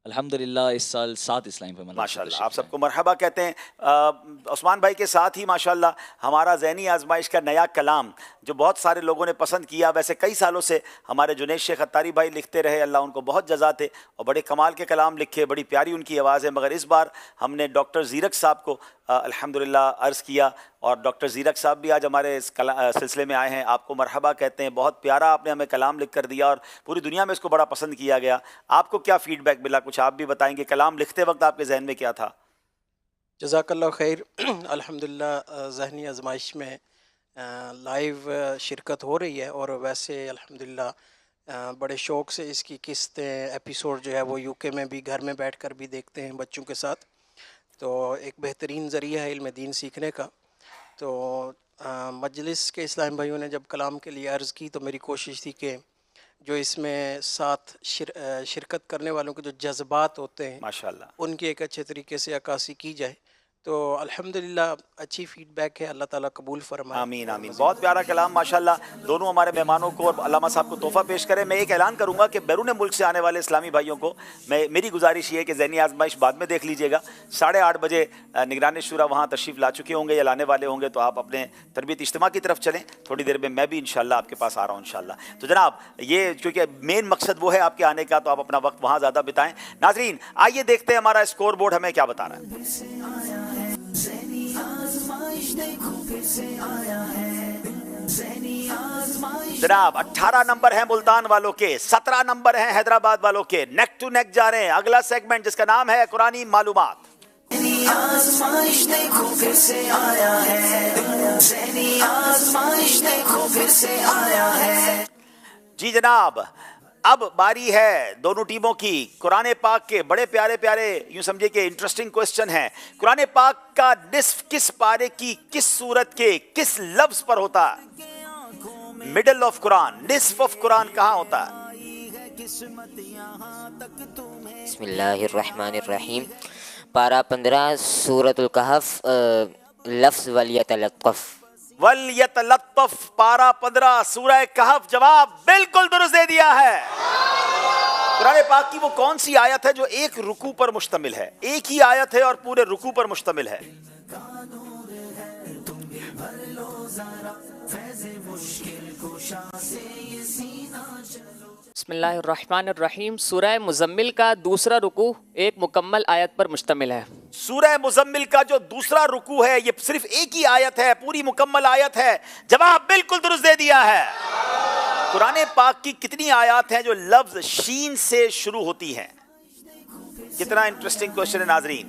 الحمدللہ اس سال 7 اسلام پہ ماشاءاللہ. آپ سب کو مرحبا کہتے ہیں. عثمان بھائی کے ساتھ ہی ماشاءاللہ ہمارا ذہنی آزمائش کا نیا کلام جو بہت سارے لوگوں نے پسند کیا, ویسے کئی سالوں سے ہمارے جنید شیخ اتاری بھائی لکھتے رہے, اللہ ان کو بہت جزا دے, اور بڑے کمال کے کلام لکھے, بڑی پیاری ان کی آواز ہے. مگر اس بار ہم نے ڈاکٹر زیرک صاحب کو الحمدللہ عرض کیا, اور ڈاکٹر زیرک صاحب بھی آج ہمارے اس سلسلے میں آئے ہیں. آپ کو مرحبا کہتے ہیں. بہت پیارا آپ نے ہمیں کلام لکھ کر دیا, اور پوری دنیا میں اس کو بڑا پسند کیا گیا. آپ کو کیا فیڈ بیک ملا, کچھ آپ بھی بتائیں گے, کلام لکھتے وقت آپ کے ذہن میں کیا تھا؟ جزاک اللہ خیر. الحمدللہ ذہنی آزمائش میں لائیو شرکت ہو رہی ہے, اور ویسے الحمدللہ بڑے شوق سے اس کی قسطیں ایپیسوڈ جو ہے وہ یو کے میں بھی گھر میں بیٹھ کر بھی دیکھتے ہیں بچوں کے ساتھ. تو ایک بہترین ذریعہ ہے علم دین سیکھنے کا. تو مجلس کے اسلام بھائیوں نے جب کلام کے لیے عرض کی تو میری کوشش تھی کہ جو اس میں ساتھ شرکت کرنے والوں کے جو جذبات ہوتے ہیں ماشاءاللہ ان کی ایک اچھے طریقے سے عکاسی کی جائے. تو الحمدللہ اچھی فیڈ بیک ہے, اللہ تعالیٰ قبول فرمائے. آمین آمین. بہت پیارا کلام ماشاءاللہ. دونوں ہمارے مہمانوں کو اور علامہ صاحب کو تحفہ پیش کریں. میں ایک اعلان کروں گا کہ بیرون ملک سے آنے والے اسلامی بھائیوں کو میری گزارش یہ ہے کہ ذہنی آزمائش بعد میں دیکھ لیجیے گا. 8:30 بجے نگران شورا وہاں تشریف لا چکے ہوں گے یا لانے والے ہوں گے, تو آپ اپنے تربیت اجتماع کی طرف چلیں. تھوڑی دیر میں بھی انشاءاللہ آپ کے پاس آ رہا ہوں انشاءاللہ. تو جناب یہ کیونکہ مین مقصد وہ ہے آپ کے آنے کا, تو آپ اپنا وقت وہاں زیادہ بتائیں. ناظرین آئیے دیکھتے ہیں ہمارا اسکور بورڈ ہمیں کیا بتا رہا ہے. جناب 18 نمبر ہیں ملتان والوں کے, 17 نمبر ہیں حیدرآباد والوں کے. نیک ٹو نیک جا رہے ہیں. اگلا سیگمنٹ جس کا نام ہے قرآنی معلومات. آزمائش دیکھو پھر سے آیا ہے, ذہنی آزمائش دیکھو پھر سے آیا ہے. جی جناب اب باری ہے دونوں ٹیموں کی. قرآن پاک کے بڑے پیارے پیارے یوں سمجھے کہ انٹرسٹنگ کوسچن ہیں. قرآن پاک کا نصف کس پارے کی کس سورت کے کس لفظ پر ہوتا ہے؟ مڈل آف قرآن, نصف آف قرآن کہاں ہوتا ہے؟ بسم اللہ الرحمن الرحیم. پارہ 15 سورۃ الکہف, لفظ ولیتلطف. ولیتلطف پارہ 15 سورہ کہف. جواب بالکل درست دے دیا ہے. قرآن پاک کی وہ کون سی آیت ہے جو ایک رکوع پر مشتمل ہے؟ ایک ہی آیت ہے اور پورے رکوع پر مشتمل ہے. بسم اللہ الرحمن الرحیم. سورہ مزمل کا دوسرا رکوع ایک مکمل آیت پر مشتمل ہے. سورہ مزمل کا جو دوسرا رکوع ہے یہ صرف ایک ہی آیت ہے, پوری مکمل آیت ہے. جواب بالکل درست دے دیا ہے. قرآن پاک کی کتنی آیات ہیں جو لفظ شین سے شروع ہوتی ہیں؟ کتنا انٹرسٹنگ کوشچن ہے ناظرین.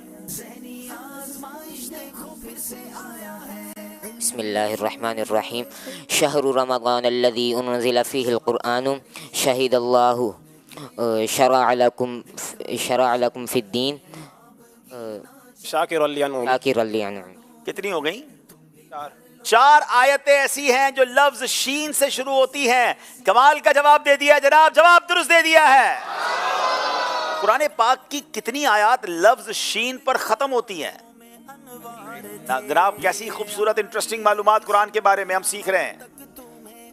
بسم اللہ الرحمن الرحیم. شہر رمضان الذی انزل فیہ القرآن شہد اللہ شرع لکم فی الدین شاکر الانعام. कितनी हो गई? 4 आयतें ऐसी हैं जो लफ्ज शीन से शुरू होती हैं। कमाल का जवाब दे दिया जनाब, जवाब दुरुस्त दे दिया है। कुरान पाक की कितनी आयत लफ्ज शीन पर खत्म होती हैं? जनाब कैसी खूबसूरत इंटरेस्टिंग मालूमात कुरान के बारे में हम सीख रहे हैं।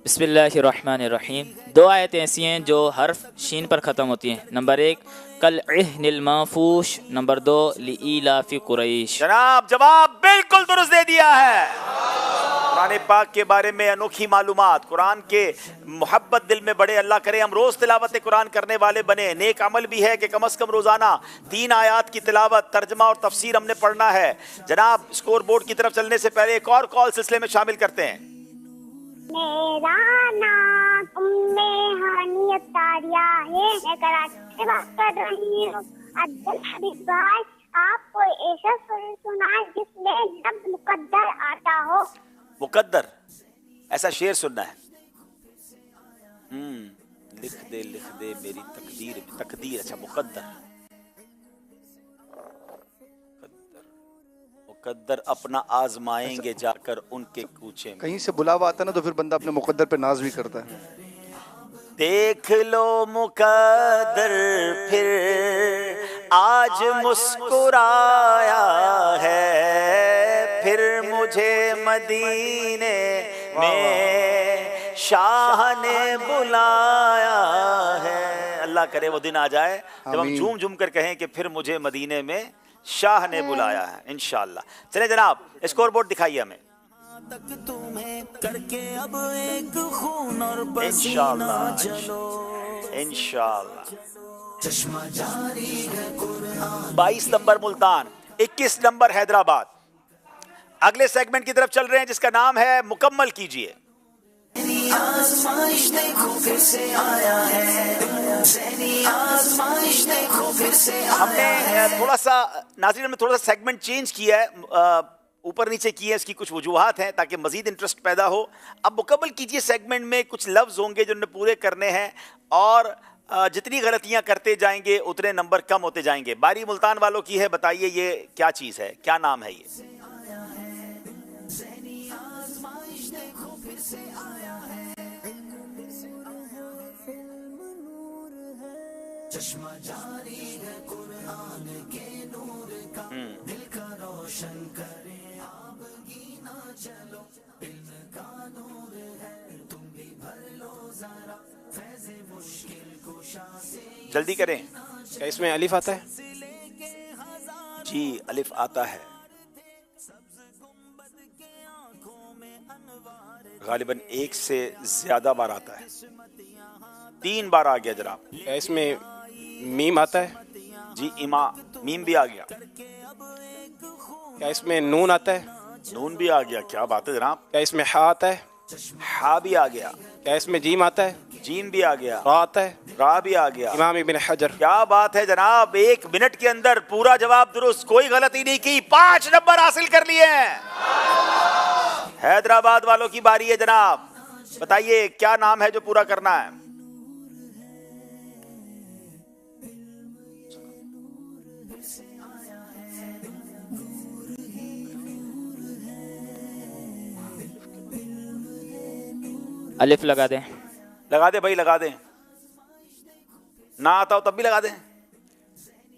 बिस्मिल्लाहिर्रहमानिर्रहीम। 2 आयतें ऐसी हैं जो हर्फ शीन पर ख़त्म होती हैं। नंबर 1 कल इहनिल माफूश, नंबर 2 लिईलाफी कुरैश। जनाब जवाब बिल्कुल दुरुस्त दे दिया है। कुरान पाक के बारे में अनोखी मालूमात, कुरान के मोहब्बत दिल में बढ़े। अल्लाह करे हम रोज़ तिलावत कुरान करने वाले बने। नेक अमल भी है कि कम से कम रोज़ाना 3 आयात की तिलावत, तर्जमा और तफसीर हमने पढ़ना है। जनाब स्कोर बोर्ड की तरफ चलने से पहले एक और कॉल सिलसिले में शामिल करते हैं। मेरा नाम उम्मे हानी अत्तारिया है, मैं कराची से बात कर रही हूँ। अब्दुल हबीब भाई, आप कोई ऐसा सुर सुनाए जिसमें लफ्ज़ मुकद्दर आता हो। मुकद्दर, ऐसा शेर सुनना है। लिख दे मेरी तकदीर, तकदीर। अच्छा मुकद्दर, मुकद्दर अपना आजमाएंगे जाकर उनके कूचे में। कहीं से बुलावा आता ना तो फिर बंदा अपने मुकद्दर पे नाज भी करता है। देख लो मुकद्दर फिर आज मुस्कुराया है, फिर मुझे मदीने में शाह ने बुलाया है। अल्लाह करे वो दिन आ जाए जब हम झूम झूम कर कहें कि फिर मुझे मदीने में शाह ने बुलाया है, इंशाअल्लाह। चले जनाब स्कोर बोर्ड दिखाइए हमें। इंशाअल्लाह 22 नंबर मुल्तान, 21 नंबर हैदराबाद। अगले सेगमेंट की तरफ चल रहे हैं जिसका नाम है मुकम्मल कीजिए। आज़माइश देखो फिर से आया है, ज़हनी आज़माइश देखो फिर से आया है। हमने थोड़ा सा नाज़रीन में थोड़ा सा सेगमेंट चेंज किया है, ऊपर नीचे किए। इसकी कुछ वजूहात हैं ताकि मज़ीद इंटरेस्ट पैदा हो। अब मुकम्मल कीजिए सेगमेंट में कुछ लफ्ज़ होंगे जो उन्हें पूरे करने हैं और जितनी गलतियां करते जाएंगे उतने नंबर कम होते जाएंगे। बारी मुल्तान वालों की है, बताइए ये क्या चीज़ है, क्या नाम है ये? चश्मा जारी है कुरान के नूर का, दिल का रोशन करे आबगी ना चलो, इल्म का नूर है तुम भी भर लो जरा, फैज़े मुश्किल कुशा से। जल्दी करें। क्या इसमें अलिफ आता है? जी अलिफ आता है, गालिबन 1 से ज्यादा बार आता है। 3 बार आ गया जनाब। क्या इसमें मीम आता है? जी इमा मीम भी आ गया। क्या इसमें नून आता है? नून भी आ गया, क्या बात है जनाब। क्या इसमें हा आता है? हा भी आ गया। क्या इसमें जीम आता है? जीम भी आ गया। रा आता है? रा भी आ गया। इमाम इब्न हजर। क्या बात है जनाब, 1 मिनट के अंदर पूरा जवाब दुरुस्त, कोई गलती नहीं की, 5 नंबर हासिल कर लिए हैं। हैदराबाद वालों की बारी है जनाब, बताइए क्या नाम है जो पूरा करना है? अलिफ लगा दें। लगा दे भाई, लगा दें। ना आता हो तब भी लगा दें।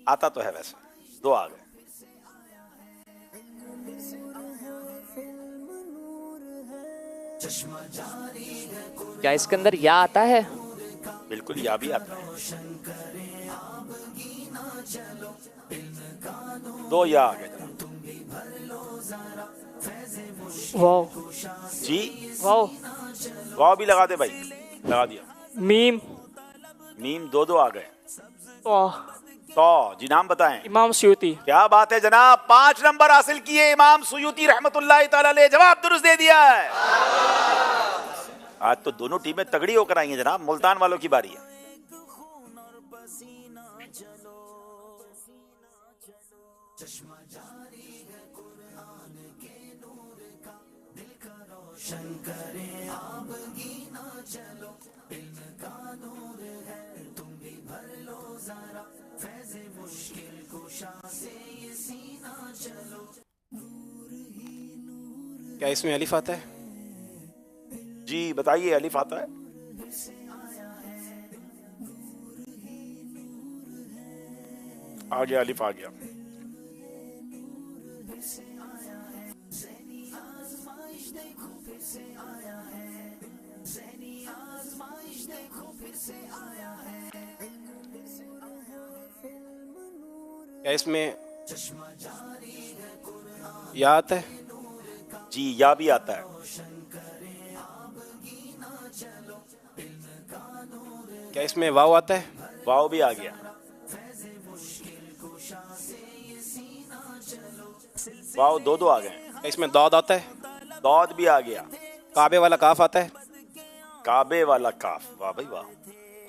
आता तो है वैसे। 2 आ गए। क्या इसके अंदर या आता है? बिल्कुल या भी आता है। 2 या आ गए जनाब। वाव जी वाव वाव भी लगा दे भाई, लगा दिया। मीम मीम 2 आ गए। वाह तो जी नाम बताएं। इमाम सुयूती। क्या बात है जनाब, 5 नंबर हासिल किए इमाम सुयूती रहमतुल्लाह ताला अलैह। जवाब दुरुस्त दे दिया है। आज तो दोनों टीमें तगड़ी होकर आई हैं जनाब। मुल्तान वालों की बारी है। क्या इसमें अलिफ आता है? जी बताइए, अलिफ आता है? आ गया, अलिफ आ गया। क्या इसमें या आता है? जी या भी आता है। क्या इसमें वाव आता है? वाव भी आ गया। वाव दो आ गए। क्या इसमें दौद आता है? दौद भी आ गया। काबे वाला काफ आता है? काबे वाला काफ, वाह भाई वाह।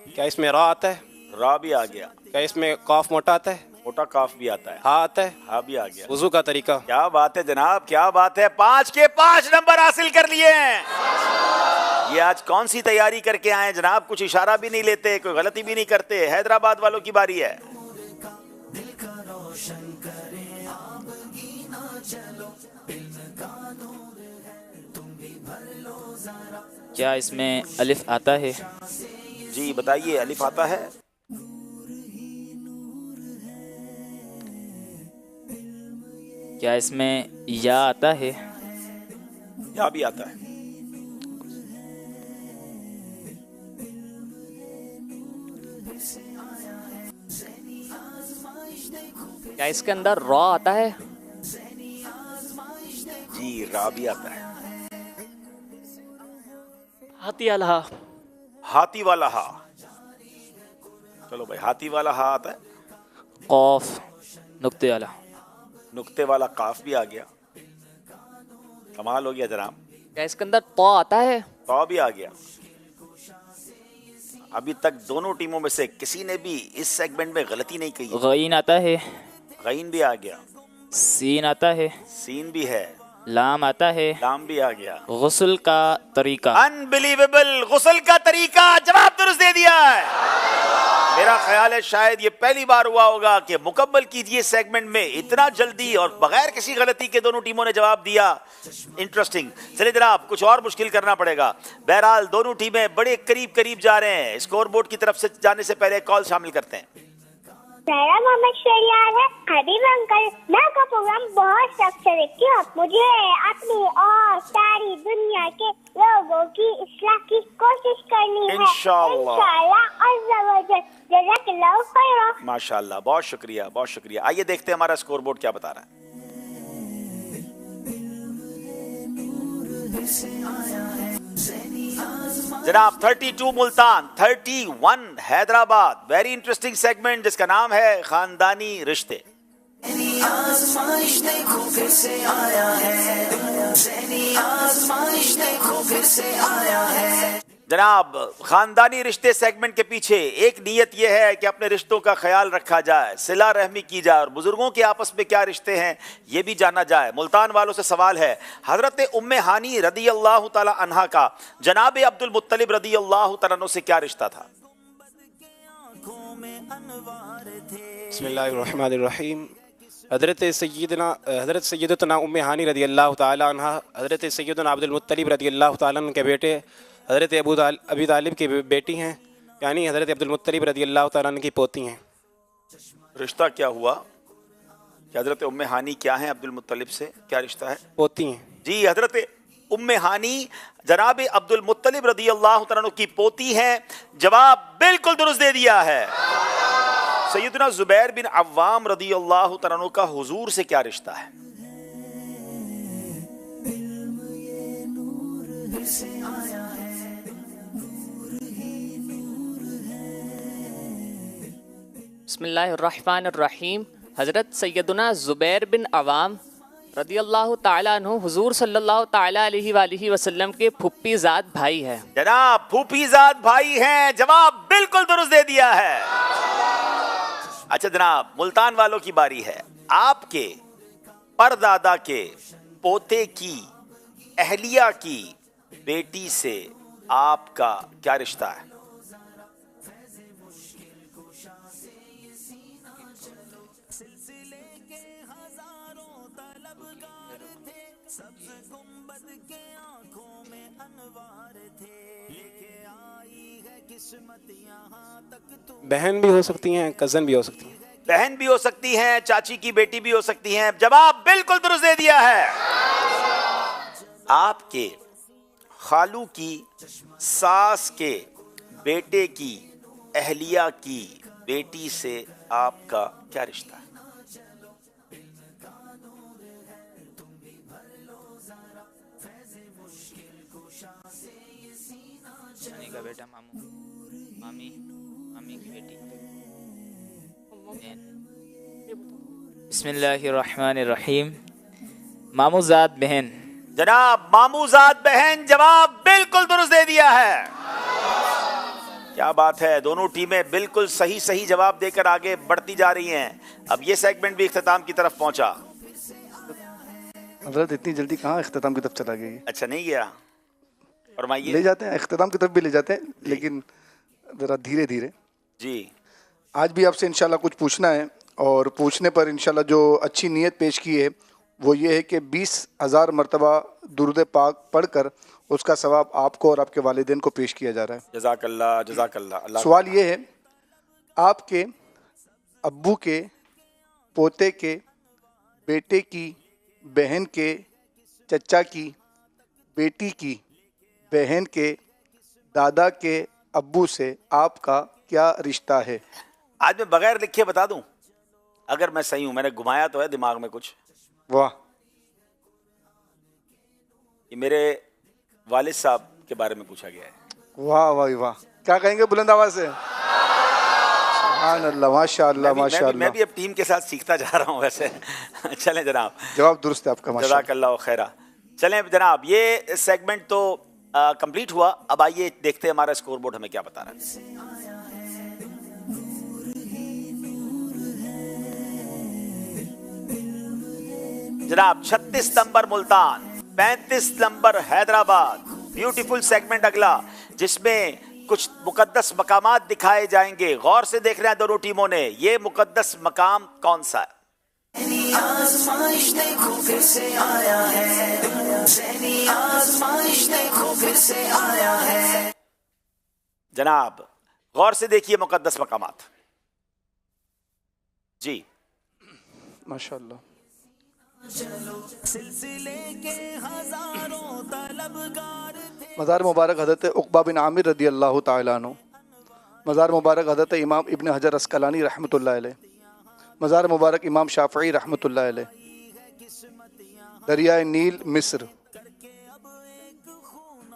क्या इसमें रा आता है? रा भी आ गया। क्या इसमें काफ मोटा आता है? मोटा काफ भी आता है। हाँ आता है? हाँ भी आ गया। वुजू का तरीका। क्या बात है जनाब, क्या बात है। 5 के 5 नंबर हासिल कर लिए हैं। ये आज कौन सी तैयारी करके आए हैं जनाब? कुछ इशारा भी नहीं लेते, कोई गलती भी नहीं करते। हैदराबाद वालों की बारी है। क्या इसमें अलिफ आता है? जी बताइए, अलिफ आता है? क्या इसमें या आता है? या भी आता है। क्या इसके अंदर रॉ आता है? जी रा भी आता है। हाथी वाला हा। हाथी वाला हा। चलो भाई, हाथी वाला हा आता है। कौफ नुक्ते वाला। नुक्ते वाला काफ भी आ गया। कमाल हो गया जनाब। क्या इसके अंदर तो आता है? तो भी आ गया। अभी तक दोनों टीमों में से किसी ने भी इस सेगमेंट में गलती नहीं की। गईन आता है? गईन भी आ गया। सीन आता है? सीन भी है। लाम आता है? लाम भी आ गया। गुस्ल का तरीका। अनबिलीवेबल, गुस्ल का तरीका। जवाब दुरुस्त दे दिया है। मेरा ख्याल है शायद ये पहली बार हुआ होगा कि मुकम्मल कीजिए सेगमेंट में इतना जल्दी और बगैर किसी गलती के दोनों टीमों ने जवाब दिया। इंटरेस्टिंग। चलिए जनाब, कुछ और मुश्किल करना पड़ेगा। बहरहाल दोनों टीमें बड़े करीब करीब जा रहे हैं। स्कोर बोर्ड की तरफ से जाने से पहले कॉल शामिल करते हैं। मेरा मोहम्मद शरियार है। हबीब अंकल, मैं आपका प्रोग्राम बहुत शौक से देखती हूँ। मुझे अपनी और सारी दुनिया के लोगों की इस्लाह की कोशिश करनी है। इंशाअल्लाह अज़्ज़ा व जल। जज़ाकल्लाहु खैरा। माशाअल्लाह, बहुत शुक्रिया, बहुत शुक्रिया। आइए देखते हैं हमारा स्कोर बोर्ड क्या बता रहा है। जनाब 32 Multan, 31 Hyderabad. Very interesting segment जिसका नाम है खानदानी रिश्ते। जनाब खानदानी रिश्ते सेगमेंट के पीछे एक नीयत यह है कि अपने रिश्तों का ख्याल रखा जाए, सिला रहमी की जाए और बुजुर्गों के आपस में क्या रिश्ते हैं ये भी जाना जाए। मुल्तान वालों से सवाल है, हजरत उम्मे हानी रदी अल्लाह ताला अन्हा का जनाब अब्दुल मुत्तलिब रदी अल्लाह ताला अन्हु से क्या रिश्ता था? बिस्मिल्लाहिर्रहमानिर्रहीम। हज़रत सैयदना उम्मे हानी रदी अल्लाह ताला अन्हा हज़रत सैयदना अब्दुल मुत्तलिब रदी अल्लाह ताला अन्हु के बेटे हज़रत अबी तालिब की बेटी हैं, यानी हज़रत अब्दुल मुत्तलिब रदी अल्लाह ताला अन्हु की पोती हैं। रिश्ता क्या हुआ कि हज़रत उम्मे हानी क्या हैं अब्दुल मुत्तलिब से, क्या रिश्ता है? पोती हैं। जी, हज़रत उम्मे हानी जनाब अब्दुल मुत्तलिब रदी अल्लाह ताला अन्हु की पोती हैं। जवाब बिल्कुल दुरुस्त दे दिया है। सैयदना जुबैर बिन अव्वाम रदी अल्लाह ताला अन्हु का हुजूर से क्या रिश्ता है? बिस्मिल्लाहिर्रहमानिर्रहीम। हज़रत सैयदना ज़ुबैर बिन अवाम रदी अल्लाह ताला अन्हु हुजूर सल्लल्लाहु ताला अलैहि वसल्लम के फूफी ज़ात भाई है। जनाब फूफी ज़ात भाई हैं। जवाब बिल्कुल दुरुस्त दे दिया है। अच्छा जनाब, मुल्तान वालों की बारी है। आपके परदादा के पोते की अहलिया की बेटी से आपका क्या रिश्ता है? بہن بھی ہو سکتی ہیں، کزن بھی ہو سکتی ہیں. بہن بھی ہو سکتی ہیں، چاچی کی بیٹی بھی ہو سکتی ہیں. جواب بالکل درست دے دیا ہے. آپ کے خالو کی ساس کے بیٹے کی اہلیہ کی بیٹی سے آپ کا کیا رشتہ ہے؟ نانی کا بیٹا ماموں، مامی کی بیٹی. بسم اللہ الرحمن الرحیم. ماموزاد بہن. جناب ماموزاد بہن، جواب بالکل درست دے دیا ہے. کیا بات ہے، دونوں ٹیمیں بالکل صحیح جواب دے کر آگے بڑھتی جا رہی ہیں. اب یہ سیگمنٹ بھی اختتام کی طرف پہنچا. حضرت اتنی جلدی کہاں اختتام کی طرف چلا گئی؟ اچھا نہیں گیا، فرمائیے. لے جاتے ہیں اختتام کی طرف بھی لے جاتے ہیں، لیکن ذرا دھیرے دھیرے. جی آج بھی آپ سے انشاءاللہ کچھ پوچھنا ہے، اور پوچھنے پر انشاءاللہ جو اچھی نیت پیش کی ہے وہ یہ ہے کہ 20,000 مرتبہ درود پاک پڑھ کر اس کا ثواب آپ کو اور آپ کے والدین کو پیش کیا جا رہا ہے. جزاک اللہ، جزاک اللہ. سوال یہ ہے، آپ کے ابو کے پوتے کے بیٹے کی بہن کے چچا کی بیٹی کی بہن کے دادا کے ابو سے آپ کا کیا رشتہ ہے؟ آج میں بغیر لکھے بتا دوں، اگر میں صحیح ہوں، میں نے گھمایا تو ہے دماغ میں کچھ. واہ. یہ میرے والد صاحب کے بارے میں پوچھا گیا ہے. واہ واہ واہ. کیا کہیں گے بلند آواز سے؟ سبحان اللہ، ماشاء اللہ ماشاء اللہ. میں بھی اب ٹیم کے ساتھ سیکھتا جا رہا ہوں ویسے. چلیں جناب، جواب درست ہے آپ کا، جزاک اللہ خیرہ. چلیں جناب، یہ سیگمنٹ تو کمپلیٹ ہوا. اب آئیے دیکھتے ہیں ہمارا اسکور بورڈ ہمیں کیا بتا رہا ہے. جناب 36 number Multan, 35 number Hyderabad. Beautiful segment اگلا، جس میں کچھ مقدس مقامات دکھائے جائیں گے. غور سے دیکھ رہے ہیں دونوں ٹیموں نے. یہ مقدس مقام کون سا ہے؟ آزمائش دیکھو پھر سے آیا ہے، ذہنی آزمائش دیکھو پھر سے آیا ہے. جناب غور سے دیکھیے مقدس مقامات. جی ماشاء اللہ. مزار مبارک حضرت عقبہ بن عامر رضی اللہ تعالیٰ عنہ. مزار مبارک حضرت امام ابن حجر عسقلانی رحمۃ اللہ علیہ. مزار مبارک امام شافعی رحمۃ اللہ علیہ. دریائے نیل مصر.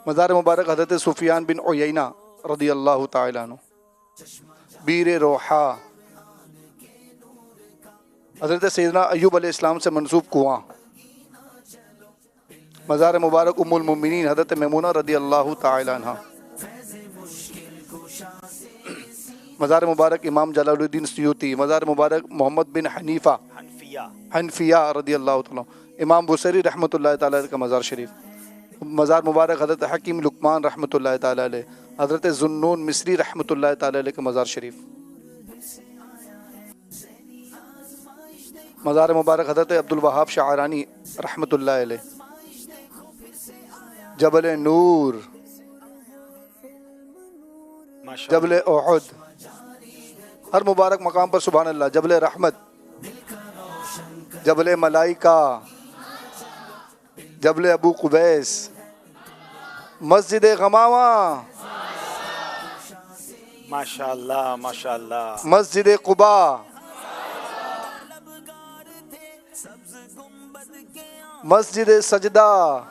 مزار مبارک حضرت سفیان بن عیینہ رضی اللہ تعالیٰ عنہ. بیر روحا حضرت سیدنا ایوب علیہ السلام سے منسوب کنواں. مزار مبارک ام المؤمنین حضرت میمونہ رضی اللہ تعالی عنہ. مزار مبارک امام جلال الدین سیوطی. مزار مبارک محمد بن حنفیہ رضی اللہ تعالی. امام بصری رحمۃ اللہ تعالی کا مزار شریف. مزار مبارک حضرت حکیم لقمان رحمۃ اللہ تعالی علیہ. حضرت ذوالنون مصری رحمۃ اللہ تعالی علیہ کا مزار شریف. مزار مبارک حضرت عبدالوہاب شعرانی رحمۃ اللہ علیہ. جبل نور، جبل احد. ہر مبارک مقام پر سبحان اللہ. جبل رحمت، جبل ملائکہ، جبل ابو قبیس، مسجد غمامہ، ماشاء اللہ ماشاء اللہ. مسجد قبا، مسجد سجدہ،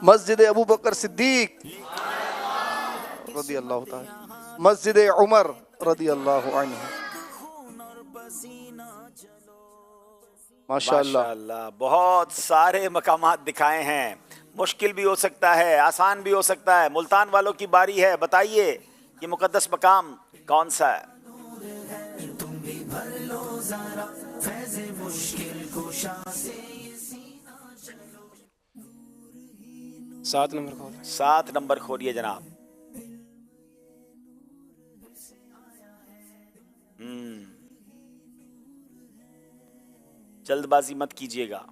مسجد ابو بکر صدیق رضی اللہ تعالی، مسجد عمر رضی اللہ عنہ. ماشاء اللہ. بہت سارے مقامات دکھائے ہیں. مشکل بھی ہو سکتا ہے، آسان بھی ہو سکتا ہے. ملتان والوں کی باری ہے. بتائیے یہ مقدس مقام کون سا ہے؟ 7 نمبر کھول. 7 نمبر کھولیے جناب. جلد بازی مت کیجیے گا.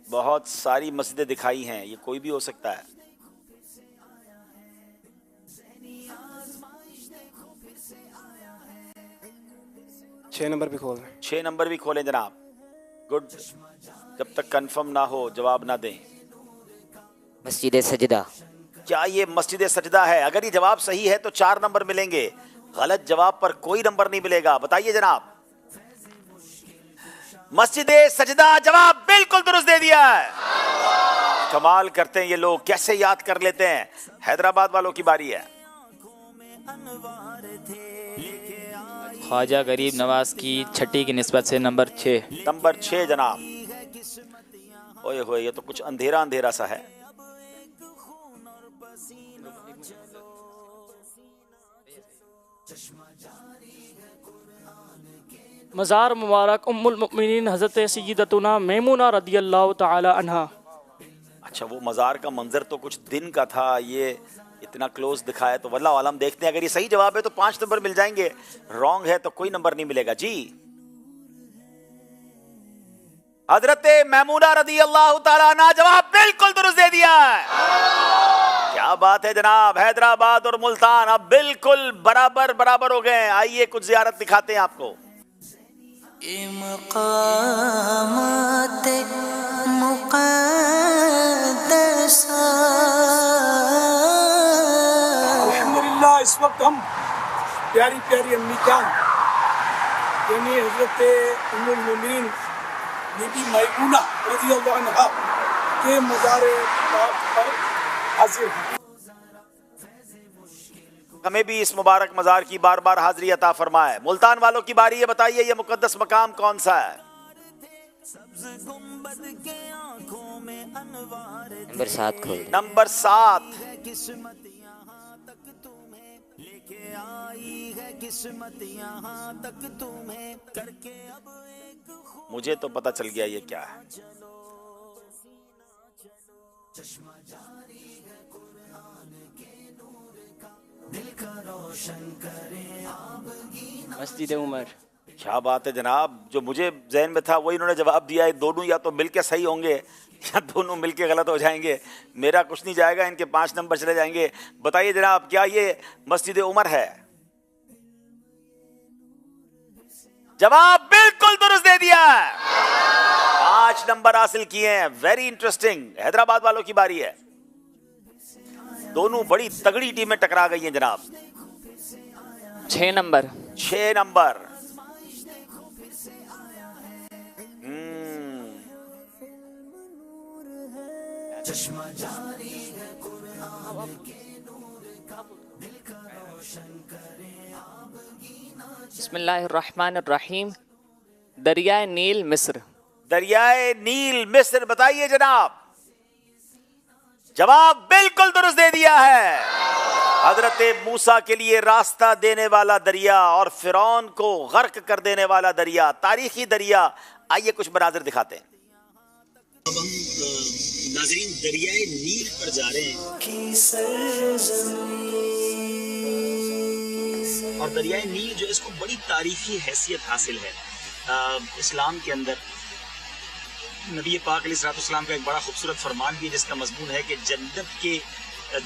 بہت ساری مسجدیں دکھائی ہیں, یہ کوئی بھی ہو سکتا ہے. چھ نمبر بھی کھول دیں. 6 نمبر بھی کھولیں جناب. گڈ. جب تک کنفرم نہ ہو جواب نہ دیں. مسجد سجدہ. کیا یہ مسجد سجدہ ہے؟ اگر یہ جواب صحیح ہے تو 4 نمبر ملیں گے, غلط جواب پر کوئی نمبر نہیں ملے گا. بتائیے جناب. مسجد سجدہ جواب بالکل درست دے دیا ہے. کمال کرتے ہیں یہ لوگ, کیسے یاد کر لیتے ہیں. حیدرآباد والوں کی باری ہے. خواجہ غریب نواز کی چھٹی کی نسبت سے نمبر 6. نمبر 6 جناب. اوئے ہوئے, یہ تو کچھ اندھیرا اندھیرا سا ہے. مزار مبارک ام المؤمنین حضرت سیدتنا میمونہ رضی اللہ تعالی عنہا. اچھا, وہ مزار کا منظر تو کچھ دن کا تھا, یہ اتنا کلوز دکھایا تو واللہ عالم. دیکھتے ہیں, اگر یہ صحیح جواب ہے تو 5 نمبر مل جائیں گے, رانگ ہے تو کوئی نمبر نہیں ملے گا. جی, حضرت میمونہ رضی اللہ تعالیٰ عنہ جواب بالکل درست دے دیا ہے. کیا بات ہے جناب. حیدرآباد اور ملتان اب بالکل برابر ہو گئے. آئیے کچھ زیارت دکھاتے ہیں آپ کو. مقامات مقدسہ. الحمدللہ اس وقت ہم پیاری پیاری امی جان یعنی حضرت ام المؤمنین بی بی میمونہ رضی اللہ عنہا کے مزار پاک پر حاضر ہیں. ہمیں بھی اس مبارک مزار کی بار بار حاضری عطا فرمائے. ملتان والوں کی باری ہے, بتائیے یہ مقدس مقام کون سا ہے؟ نمبر 7 کھول. نمبر 7. مجھے تو پتہ چل گیا یہ کیا ہے. مسجد عمر. کیا بات ہے جناب. جو مجھے ذہن میں تھا وہی انہوں نے جواب دیا ہے. دونوں یا تو مل کے صحیح ہوں گے یا دونوں مل کے غلط ہو جائیں گے. میرا کچھ نہیں جائے گا, ان کے 5 نمبر چلے جائیں گے. بتائیے جناب, کیا یہ مسجد عمر ہے؟ جواب بالکل درست دے دیا ہے. 5 نمبر حاصل کیے ہیں. Very interesting. حیدرآباد والوں کی باری ہے. دونوں بڑی تگڑی ٹیمیں ٹکرا گئی ہیں جناب. 6 نمبر. 6 نمبر. بسم اللہ الرحمن الرحیم. دریائے نیل مصر. دریائے نیل مصر. بتائیے جناب. جواب بالکل درست دے دیا ہے. حضرت موسیٰ کے لیے راستہ دینے والا دریا اور فرعون کو غرق کر دینے والا دریا, تاریخی دریا. آئیے کچھ مناظر دکھاتے ہیں. اب ہم ناظرین دریائے نیل پر جا رہے ہیں, اور دریائے نیل جو اس کو بڑی تاریخی حیثیت حاصل ہے اسلام کے اندر. نبی پاک علیہ السلام کا ایک بڑا خوبصورت فرمان بھی ہے جس کا مضمون ہے کہ